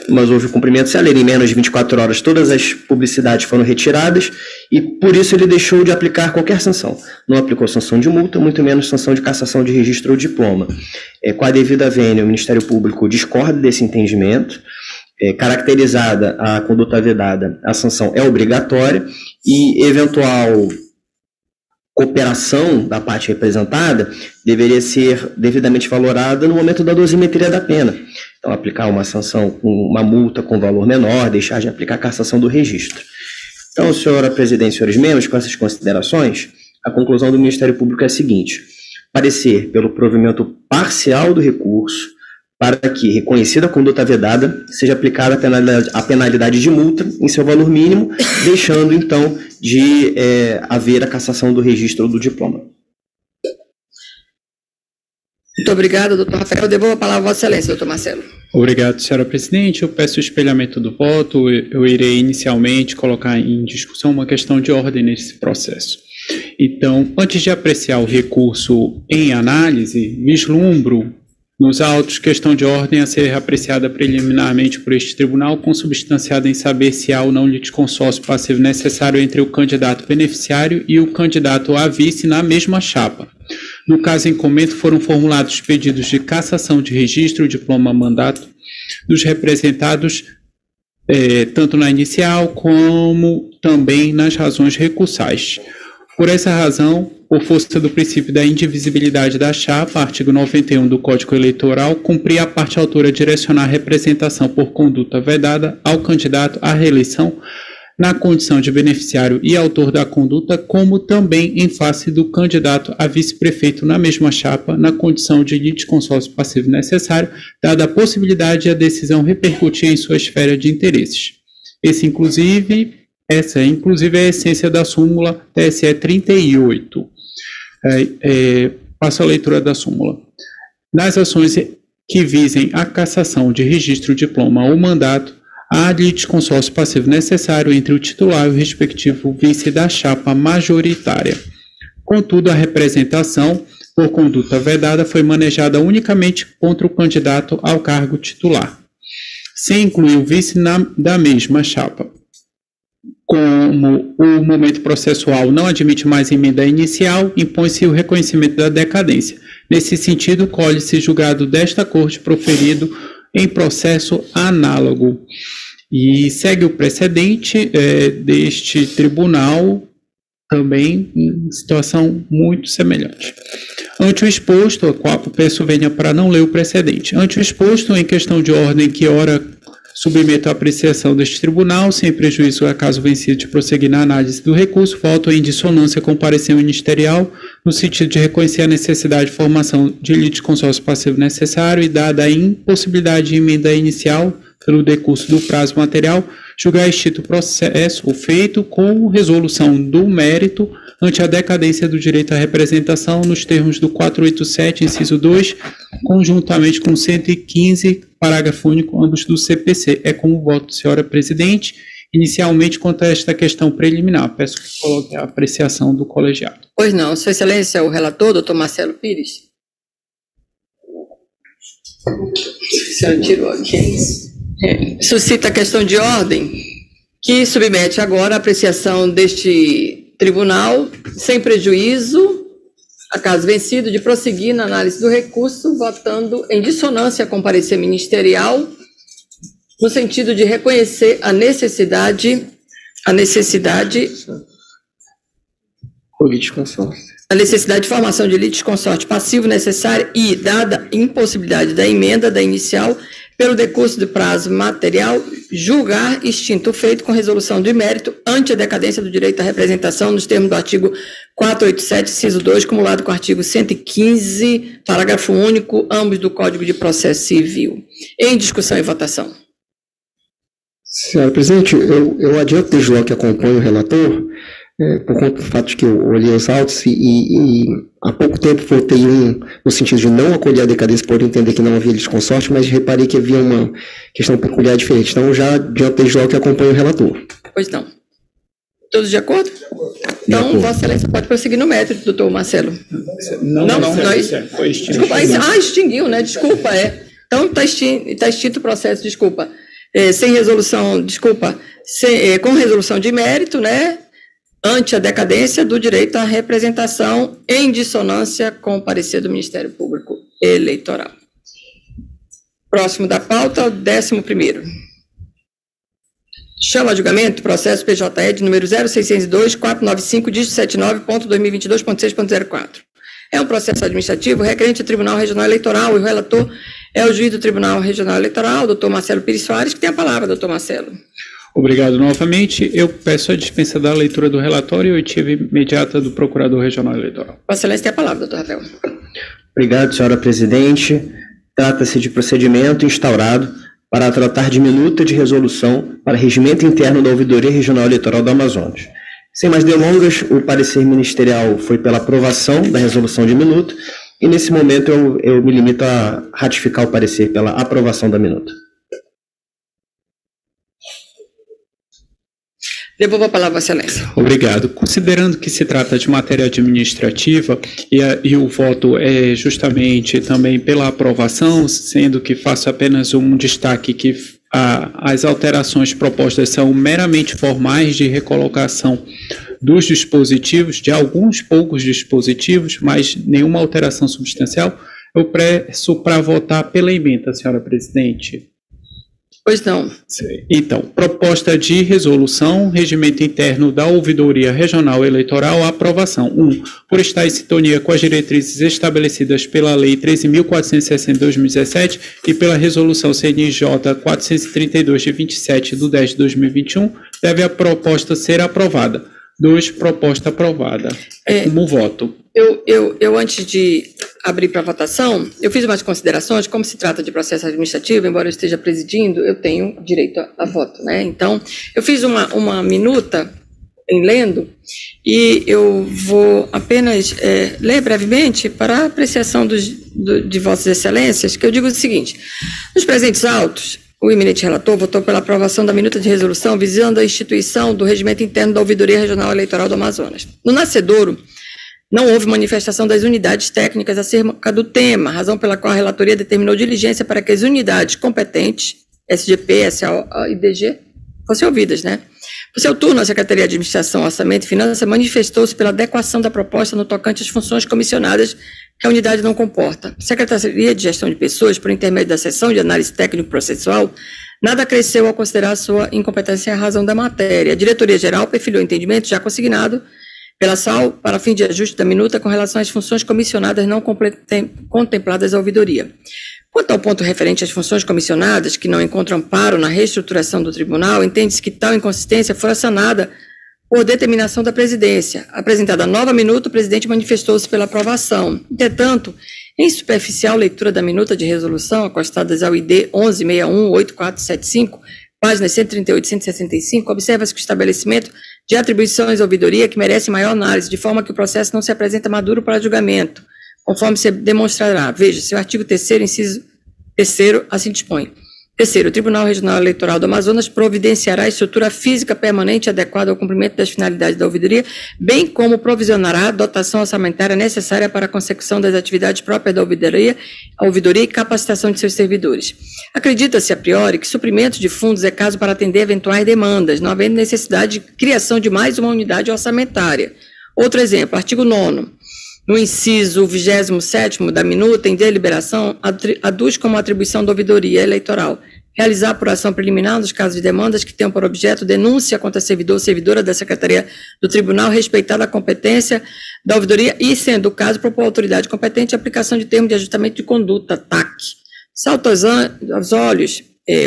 mas houve cumprimento célere, em menos de 24 horas todas as publicidades foram retiradas e por isso ele deixou de aplicar qualquer sanção. Não aplicou sanção de multa, muito menos sanção de cassação de registro ou diploma. Com a devida vênia, o Ministério Público discorda desse entendimento. Caracterizada a conduta vedada, a sanção é obrigatória e eventual cooperação da parte representada deveria ser devidamente valorada no momento da dosimetria da pena. Então, aplicar uma sanção com uma multa com valor menor, deixar de aplicar a cassação do registro. Então, senhora presidente e senhores membros, com essas considerações, a conclusão do Ministério Público é a seguinte: parecer pelo provimento parcial do recurso para que, reconhecida a conduta vedada, seja aplicada a penalidade de multa em seu valor mínimo, deixando, então, de haver a cassação do registro ou do diploma. Muito obrigado, doutor Rafael. Eu devolvo a palavra a Vossa Excelência, doutor Marcelo. Obrigado, senhora presidente. Eu peço o espelhamento do voto. Eu irei inicialmente colocar em discussão uma questão de ordem nesse processo. Então, antes de apreciar o recurso em análise, vislumbro nos autos, questão de ordem a ser apreciada preliminarmente por este tribunal, consubstanciada em saber se há ou não litisconsórcio passivo necessário entre o candidato beneficiário e o candidato a vice na mesma chapa. No caso em comento, foram formulados pedidos de cassação de registro, diploma, mandato dos representados, tanto na inicial como também nas razões recursais. Por essa razão, por força do princípio da indivisibilidade da chapa, artigo 91 do Código Eleitoral, cumpria a parte autora direcionar a representação por conduta vedada ao candidato à reeleição na condição de beneficiário e autor da conduta, como também em face do candidato a vice-prefeito na mesma chapa, na condição de litisconsórcio passivo necessário, dada a possibilidade de a decisão repercutir em sua esfera de interesses. Essa é, inclusive, a essência da súmula TSE 38. Passo a leitura da súmula. Nas ações que visem a cassação de registro, diploma ou mandato, há litisconsórcio passivo necessário entre o titular e o respectivo vice da chapa majoritária. Contudo, a representação por conduta vedada foi manejada unicamente contra o candidato ao cargo titular, sem incluir o vice da mesma chapa. Como o momento processual não admite mais emenda inicial, impõe-se o reconhecimento da decadência. Nesse sentido, colhe-se julgado desta Corte proferido em processo análogo. E segue o precedente deste tribunal, também em situação muito semelhante. Ante o exposto, peço venha para não ler o precedente. Ante o exposto, em questão de ordem que ora submeto à apreciação deste tribunal, sem prejuízo a caso vencido de prosseguir na análise do recurso, voto em dissonância com o parecer ministerial, no sentido de reconhecer a necessidade de formação de litisconsórcio passivo necessário e, dada a impossibilidade de emenda inicial pelo decurso do prazo material, julgar extinto o processo feito com resolução do mérito ante a decadência do direito à representação nos termos do 487, inciso 2, conjuntamente com 115, parágrafo único, ambos do CPC. É com o voto, senhora presidente. Inicialmente, quanto a esta questão preliminar, peço que coloque a apreciação do colegiado. Pois não, Sua Excelência, o relator, doutor Marcelo Pires. A senhora tirou aqui. Suscita a questão de ordem, que submete agora a apreciação deste tribunal, sem prejuízo, a caso vencido, de prosseguir na análise do recurso, votando em dissonância com o parecer ministerial, no sentido de reconhecer a necessidade de formação de litisconsórcio passivo necessária e, dada a impossibilidade da emenda da inicial, pelo decurso do prazo material, julgar extinto o feito com resolução de mérito ante a decadência do direito à representação nos termos do artigo 487, inciso 2, cumulado com o artigo 115, parágrafo único, ambos do Código de Processo Civil. Em discussão e votação. Senhora presidente, eu adianto desde logo que acompanho o relator, por conta do fato de que eu olhei os autos e há pouco tempo votei no sentido de não acolher a decadência por entender que não havia litisconsórcio, mas reparei que havia uma questão peculiar diferente. Então, já adianto desde logo que acompanho o relator. Pois não. Todos de acordo? Então, Vossa Excelência pode prosseguir no mérito, doutor Marcelo. Não, foi extinto. Desculpa, extinguiu, né? Desculpa, Então, está extinto o processo, desculpa. Sem resolução, com resolução de mérito, né? Ante a decadência do direito à representação em dissonância com o parecer do Ministério Público Eleitoral. Próximo da pauta, o 11º. Chama a julgamento processo PJE de número 0602-495-79.2022.6.04. É um processo administrativo requerente ao Tribunal Regional Eleitoral e o relator é o juiz do Tribunal Regional Eleitoral, doutor Marcelo Pires Soares, que tem a palavra, doutor Marcelo. Obrigado novamente. Eu peço a dispensa da leitura do relatório e oitiva imediata do Procurador Regional Eleitoral. Vossa Excelência tem a palavra, doutor Rafael. Obrigado, senhora presidente. Trata-se de procedimento instaurado para tratar de minuta de resolução para regimento interno da Ouvidoria Regional Eleitoral do Amazonas. Sem mais delongas, o parecer ministerial foi pela aprovação da resolução de minuta e, nesse momento, eu me limito a ratificar o parecer pela aprovação da minuta. Devolvo a palavra, Vossa Excelência. Obrigado. Considerando que se trata de matéria administrativa e o voto é justamente também pela aprovação, sendo que faço apenas um destaque que as alterações propostas são meramente formais de recolocação dos dispositivos, de alguns poucos dispositivos, mas nenhuma alteração substancial, eu peço para votar pela emenda, senhora presidente. Pois não. Então, proposta de resolução, regimento interno da Ouvidoria Regional Eleitoral, aprovação. 1. Por estar em sintonia com as diretrizes estabelecidas pela Lei 13.460 de 2017 e pela Resolução CNJ 432 de 27 de 10 de 2021, deve a proposta ser aprovada. 2. Proposta aprovada. Como voto. Eu, antes de abrir para votação, eu fiz umas considerações. Como se trata de processo administrativo, embora eu esteja presidindo, eu tenho direito a voto, né? Então, eu fiz uma minuta em lendo e eu vou apenas ler brevemente para a apreciação de Vossas Excelências, que eu digo o seguinte: nos presentes autos, o eminente relator votou pela aprovação da minuta de resolução visando a instituição do regimento interno da Ouvidoria Regional Eleitoral do Amazonas. No nascedouro Não houve manifestação das unidades técnicas acerca do tema, razão pela qual a relatoria determinou diligência para que as unidades competentes, SGP, SA e DG, fossem ouvidas, né? No seu turno, a Secretaria de Administração, Orçamento e Finanças manifestou-se pela adequação da proposta no tocante às funções comissionadas que a unidade não comporta. A Secretaria de Gestão de Pessoas, por intermédio da Seção de Análise Técnico-Processual, nada cresceu ao considerar sua incompetência em razão da matéria. A Diretoria-Geral perfilhou o entendimento já consignado pela SAL para fim de ajuste da minuta com relação às funções comissionadas não contempladas à ouvidoria. Quanto ao ponto referente às funções comissionadas, que não encontram amparo na reestruturação do tribunal, entende-se que tal inconsistência foi sanada por determinação da presidência. Apresentada a nova minuta, o presidente manifestou-se pela aprovação. Entretanto, em superficial leitura da minuta de resolução, acostadas ao ID 11618475, páginas 138 e 165, observa-se que o estabelecimento de atribuições à ouvidoria que merece maior análise, de forma que o processo não se apresenta maduro para julgamento, conforme se demonstrará. Veja, seu artigo 3º, inciso 3º, assim dispõe. Terceiro, o Tribunal Regional Eleitoral do Amazonas providenciará a estrutura física permanente adequada ao cumprimento das finalidades da ouvidoria, bem como provisionará a dotação orçamentária necessária para a consecução das atividades próprias da ouvidoria e capacitação de seus servidores. Acredita-se, a priori, que suprimento de fundos é caso para atender eventuais demandas, não havendo necessidade de criação de mais uma unidade orçamentária. Outro exemplo, artigo 9º. No inciso 27º da minuta, em deliberação, aduz como atribuição da ouvidoria eleitoral realizar apuração preliminar nos casos de demandas que tenham por objeto denúncia contra servidor ou servidora da Secretaria do Tribunal, respeitada a competência da ouvidoria e, sendo o caso, propor à autoridade competente a aplicação de termo de ajustamento de conduta, TAC. Salto aos olhos,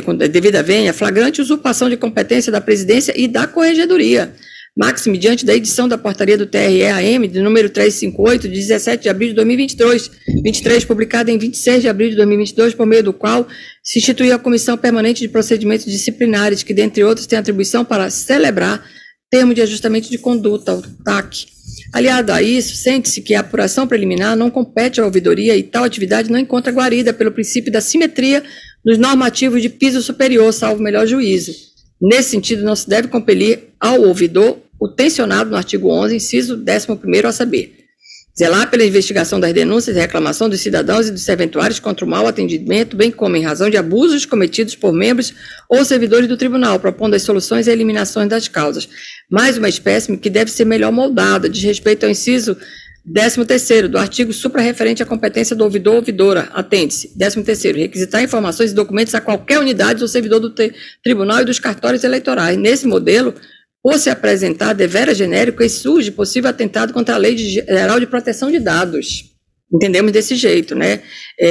com devida venha, flagrante usurpação de competência da presidência e da corregedoria. Máxime, diante da edição da portaria do TRE-AM, de número 358, de 17 de abril de 2023, publicada em 26 de abril de 2022, por meio do qual se instituiu a Comissão Permanente de Procedimentos Disciplinares, que, dentre outros, tem atribuição para celebrar termo de ajustamento de conduta, o TAC. Aliado a isso, sente-se que a apuração preliminar não compete à ouvidoria e tal atividade não encontra guarida pelo princípio da simetria dos normativos de piso superior, salvo melhor juízo. Nesse sentido, não se deve compelir ao ouvidor o tensionado no artigo 11, inciso 11º, a saber, zelar pela investigação das denúncias e reclamação dos cidadãos e dos serventuários contra o mau atendimento, bem como em razão de abusos cometidos por membros ou servidores do tribunal, propondo as soluções e eliminações das causas. Mais uma espécime que deve ser melhor moldada, diz respeito ao inciso 13º do artigo suprarreferente à competência do ouvidor ou ouvidora. Atende-se. 13º, requisitar informações e documentos a qualquer unidade ou servidor do tribunal e dos cartórios eleitorais. Nesse modelo, por se apresentar deveras genérico, e surge possível atentado contra a Lei Geral de Proteção de Dados. Entendemos desse jeito, né?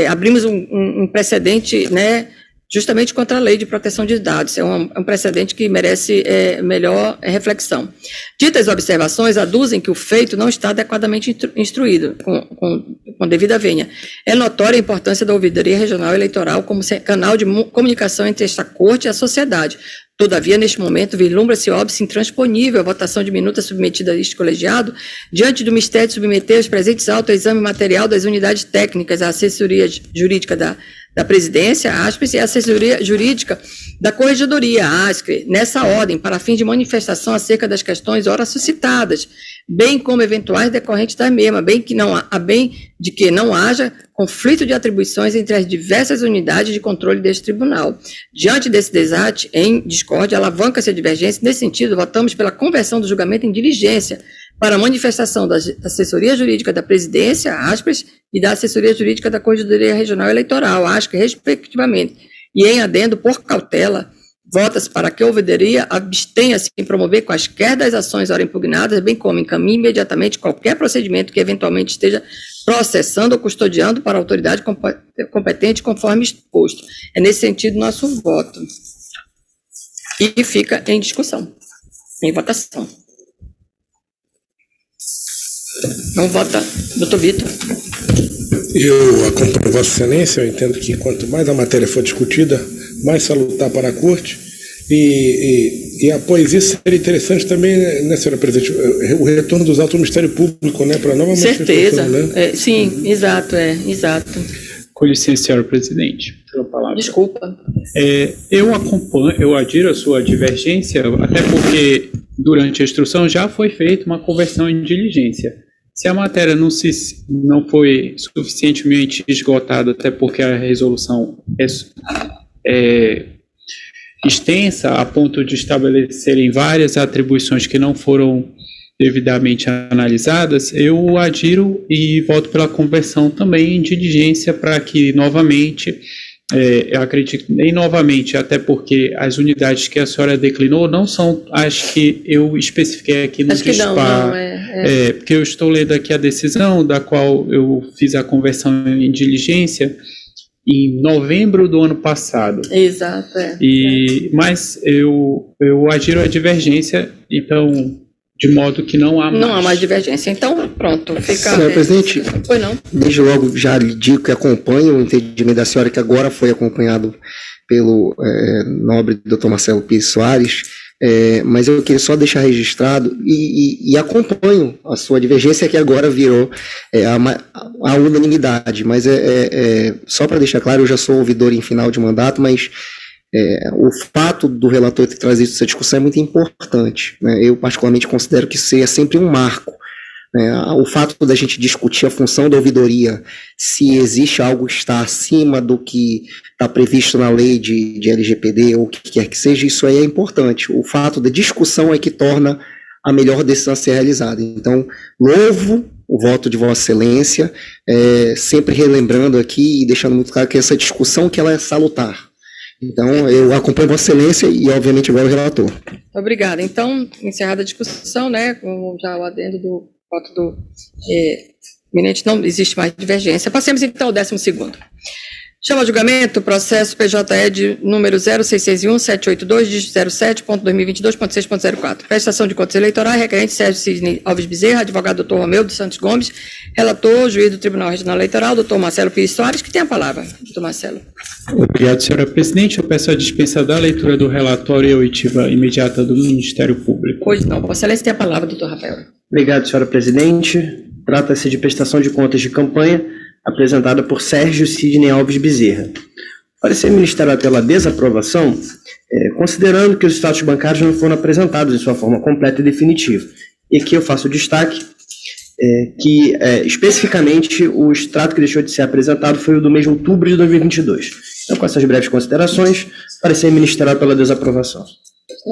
Abrimos um precedente, né, justamente contra a Lei de Proteção de Dados. É um precedente que merece melhor reflexão. Ditas observações aduzem que o feito não está adequadamente instruído, com devida venha. É notória a importância da ouvidoria regional eleitoral como canal de comunicação entre esta Corte e a sociedade. Todavia, neste momento, vislumbra-se óbice intransponível a votação de minuta submetida a este colegiado, diante do mistério de submeter os presentes autos ao exame material das unidades técnicas, a assessoria jurídica da presidência, ASPES, e a assessoria jurídica da corregedoria, ASCRE, nessa ordem, para fim de manifestação acerca das questões ora suscitadas, bem como eventuais decorrentes da mesma, bem de que não haja conflito de atribuições entre as diversas unidades de controle deste tribunal. Diante desse desate, em discórdia, alavanca-se a divergência. Nesse sentido, votamos pela conversão do julgamento em diligência para a manifestação da assessoria jurídica da presidência, ASPES, e da assessoria jurídica da Corregedoria Regional Eleitoral, ASCRE, respectivamente. E em adendo, por cautela, vota-se para que a ouvidoria abstenha-se em promover quaisquer das ações ora impugnadas, bem como encaminhe imediatamente qualquer procedimento que eventualmente esteja processando ou custodiando para a autoridade competente conforme exposto. É nesse sentido nosso voto. E fica em discussão, em votação. Vamos votar. Doutor Vitor. Eu acompanho Vossa Excelência, eu entendo que quanto mais a matéria for discutida, mais salutar para a Corte, e após isso seria interessante também, né, senhora presidente, o retorno dos autos do Ministério Público, né, para a nova certeza, né? Sim, exato, exato. Com licença, senhora presidente, pela palavra. Desculpa. Eu adiro a sua divergência, até porque durante a instrução já foi feita uma conversão em diligência. Se a matéria não foi suficientemente esgotada, até porque a resolução é extensa a ponto de estabelecerem várias atribuições que não foram devidamente analisadas, eu adiro e voto pela conversão também em diligência para que novamente, eu acredito nem novamente, até porque as unidades que a senhora declinou não são as que eu especifiquei aqui no disparo. Porque eu estou lendo aqui a decisão da qual eu fiz a conversão em diligência em novembro do ano passado. Exato. Mas eu adiro a divergência, então, de modo que não há mais. Não há mais divergência. Então, pronto. Senhor presidente, foi não. Desde logo já lhe digo que acompanho o entendimento da senhora, que agora foi acompanhado pelo nobre Dr. Marcelo Pires Soares, mas eu queria só deixar registrado e acompanho a sua divergência, que agora virou a unanimidade, mas só para deixar claro, eu já sou ouvidor em final de mandato, mas o fato do relator ter trazido essa discussão é muito importante, né? Eu particularmente considero que isso é sempre um marco, né? O fato da gente discutir a função da ouvidoria, se existe algo que está acima do que está previsto na lei de LGPD ou o que quer que seja, isso aí é importante. O fato da discussão é que torna a melhor decisão a ser realizada. Então, louvo o voto de Vossa Excelência, sempre relembrando aqui e deixando muito claro que essa discussão que ela é salutar. Então, eu acompanho Vossa Excelência e, obviamente, agora o relator. Obrigada. Então, encerrada a discussão, né, com já o adendo do voto do eminente, não existe mais divergência. Passemos, então, ao 12º. Chama a julgamento o processo PJE de número 0661-782, dígito 07.2022.6.04. Prestação de contas eleitorais, requerente Sérgio Sidney Alves Bezerra, advogado Dr. Romeu dos Santos Gomes, relator, juiz do Tribunal Regional Eleitoral, Dr. Marcelo Pires Soares, que tem a palavra. Dr. Marcelo. Obrigado, senhora presidente. Eu peço a dispensa da leitura do relatório e a oitiva imediata do Ministério Público. Pois não. Vossa Excelência tem a palavra, doutor Rafael. Obrigado, senhora presidente. Trata-se de prestação de contas de campanha apresentada por Sérgio Sidney Alves Bezerra. Parecer ministerial pela desaprovação, considerando que os status bancários não foram apresentados em sua forma completa e definitiva. E aqui eu faço destaque que, especificamente, o extrato que deixou de ser apresentado foi o do mês de outubro de 2022. Então, com essas breves considerações, parecer ministerial pela desaprovação.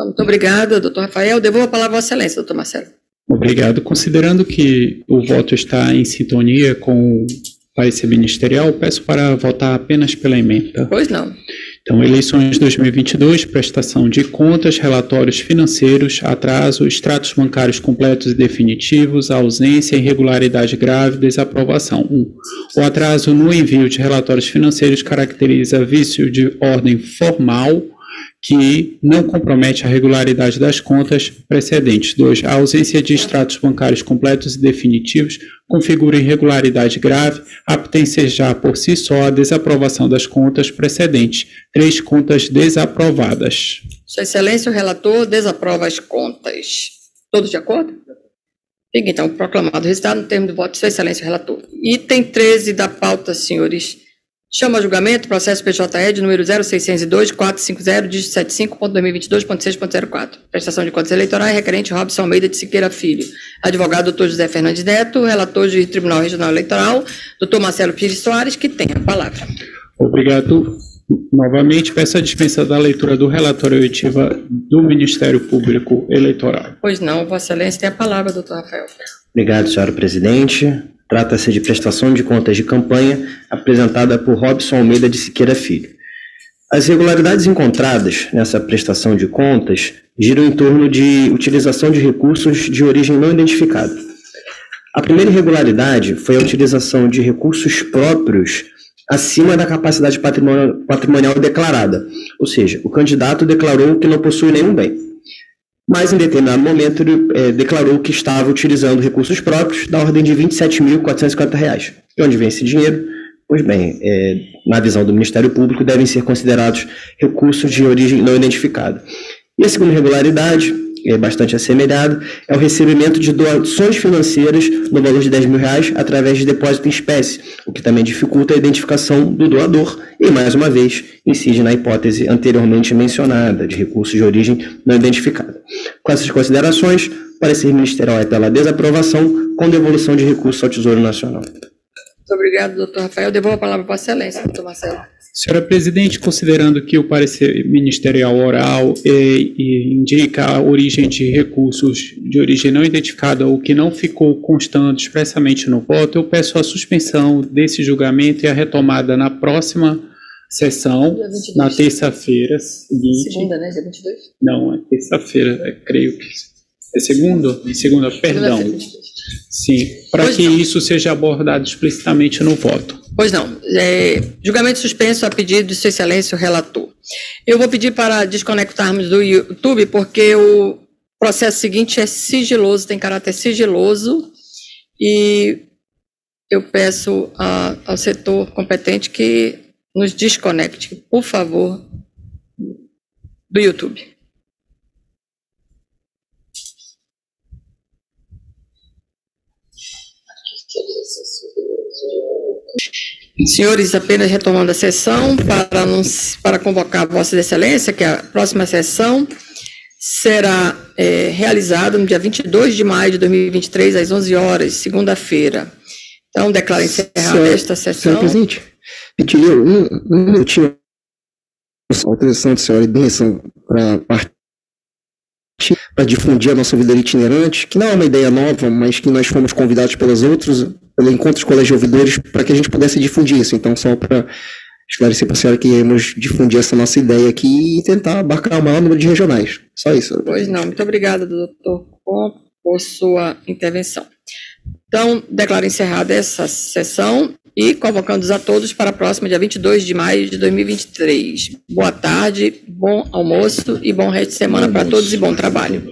Muito obrigada, doutor Rafael. Devolvo a palavra à Vossa Excelência, doutor Marcelo. Obrigado. Considerando que o voto está em sintonia com o parecer ministerial, peço para votar apenas pela emenda. Pois não. Então, eleições 2022, prestação de contas, relatórios financeiros, atraso, extratos bancários completos e definitivos, ausência, irregularidade grave, desaprovação. 1. O atraso no envio de relatórios financeiros caracteriza vício de ordem formal que não compromete a regularidade das contas precedentes. 2. A ausência de extratos bancários completos e definitivos configura irregularidade grave, apta a ensejar por si só a desaprovação das contas precedentes. 3. Contas desaprovadas. Sua Excelência, o relator desaprova as contas. Todos de acordo? Fica, então, proclamado o resultado no termo do voto de Sua Excelência, o relator. Item 13 da pauta, senhores. Chama a julgamento, processo PJE de número 0602-450, dígito 75.2022.6.04. Prestação de contas eleitorais, requerente Robson Almeida de Siqueira Filho. Advogado Dr. José Fernandes Neto, relator do Tribunal Regional Eleitoral, Dr. Marcelo Pires Soares, que tem a palavra. Obrigado. Novamente, peço a dispensa da leitura do relatório oitiva do Ministério Público Eleitoral. Pois não, Vossa Excelência tem a palavra, doutor Rafael. Obrigado, senhora presidente. Trata-se de prestação de contas de campanha apresentada por Robson Almeida de Siqueira Filho. As irregularidades encontradas nessa prestação de contas giram em torno de utilização de recursos de origem não identificada. A primeira irregularidade foi a utilização de recursos próprios acima da capacidade patrimonial declarada, ou seja, o candidato declarou que não possui nenhum bem. Mas, em determinado momento, ele declarou que estava utilizando recursos próprios da ordem de R$ 27.450. De onde vem esse dinheiro? Pois bem, na visão do Ministério Público, devem ser considerados recursos de origem não identificada. E a segunda irregularidade bastante assemelhado, é o recebimento de doações financeiras no valor de R$10.000 através de depósito em espécie, o que também dificulta a identificação do doador e, mais uma vez, incide na hipótese anteriormente mencionada de recursos de origem não identificada. Com essas considerações, o parecer ministerial é pela desaprovação com devolução de recursos ao Tesouro Nacional. Muito obrigado, doutor Rafael. Devolvo a palavra para a excelência, doutor Marcelo. Senhora presidente, considerando que o parecer ministerial oral indica a origem de recursos de origem não identificada ou que não ficou constante expressamente no voto, eu peço a suspensão desse julgamento e a retomada na próxima sessão, na terça-feira seguinte. Segunda, né? Dia 22? Não, é terça-feira, creio que é segunda, perdão. Sim, para que isso seja abordado explicitamente no voto. Pois não. Julgamento suspenso a pedido de Sua Excelência, o relator. Eu vou pedir para desconectarmos do YouTube, porque o processo seguinte é sigiloso, tem caráter sigiloso, e eu peço ao setor competente que nos desconecte, por favor, do YouTube. Senhores, apenas retomando a sessão para convocar Vossa Excelência, que a próxima sessão será realizada no dia 22 de maio de 2023, às 11 horas, segunda-feira. Então, declaro encerrada esta sessão. Senhor presidente, pediria um minutinho autorização de senhora e bênção para difundir a nossa vida itinerante, que não é uma ideia nova, mas que nós fomos convidados pelos outros, pelo Encontro dos Colégios de Ouvidores, para que a gente pudesse difundir isso. Então, só para esclarecer para a senhora que iremos difundir essa nossa ideia aqui e tentar abarcar o maior número de regionais. Só isso. Pois não. Muito obrigada, doutor Com, por sua intervenção. Então, declaro encerrada essa sessão e convocando-os a todos para a próxima, dia 22 de maio de 2023. Boa tarde, bom almoço e bom resto de semana para todos e bom trabalho.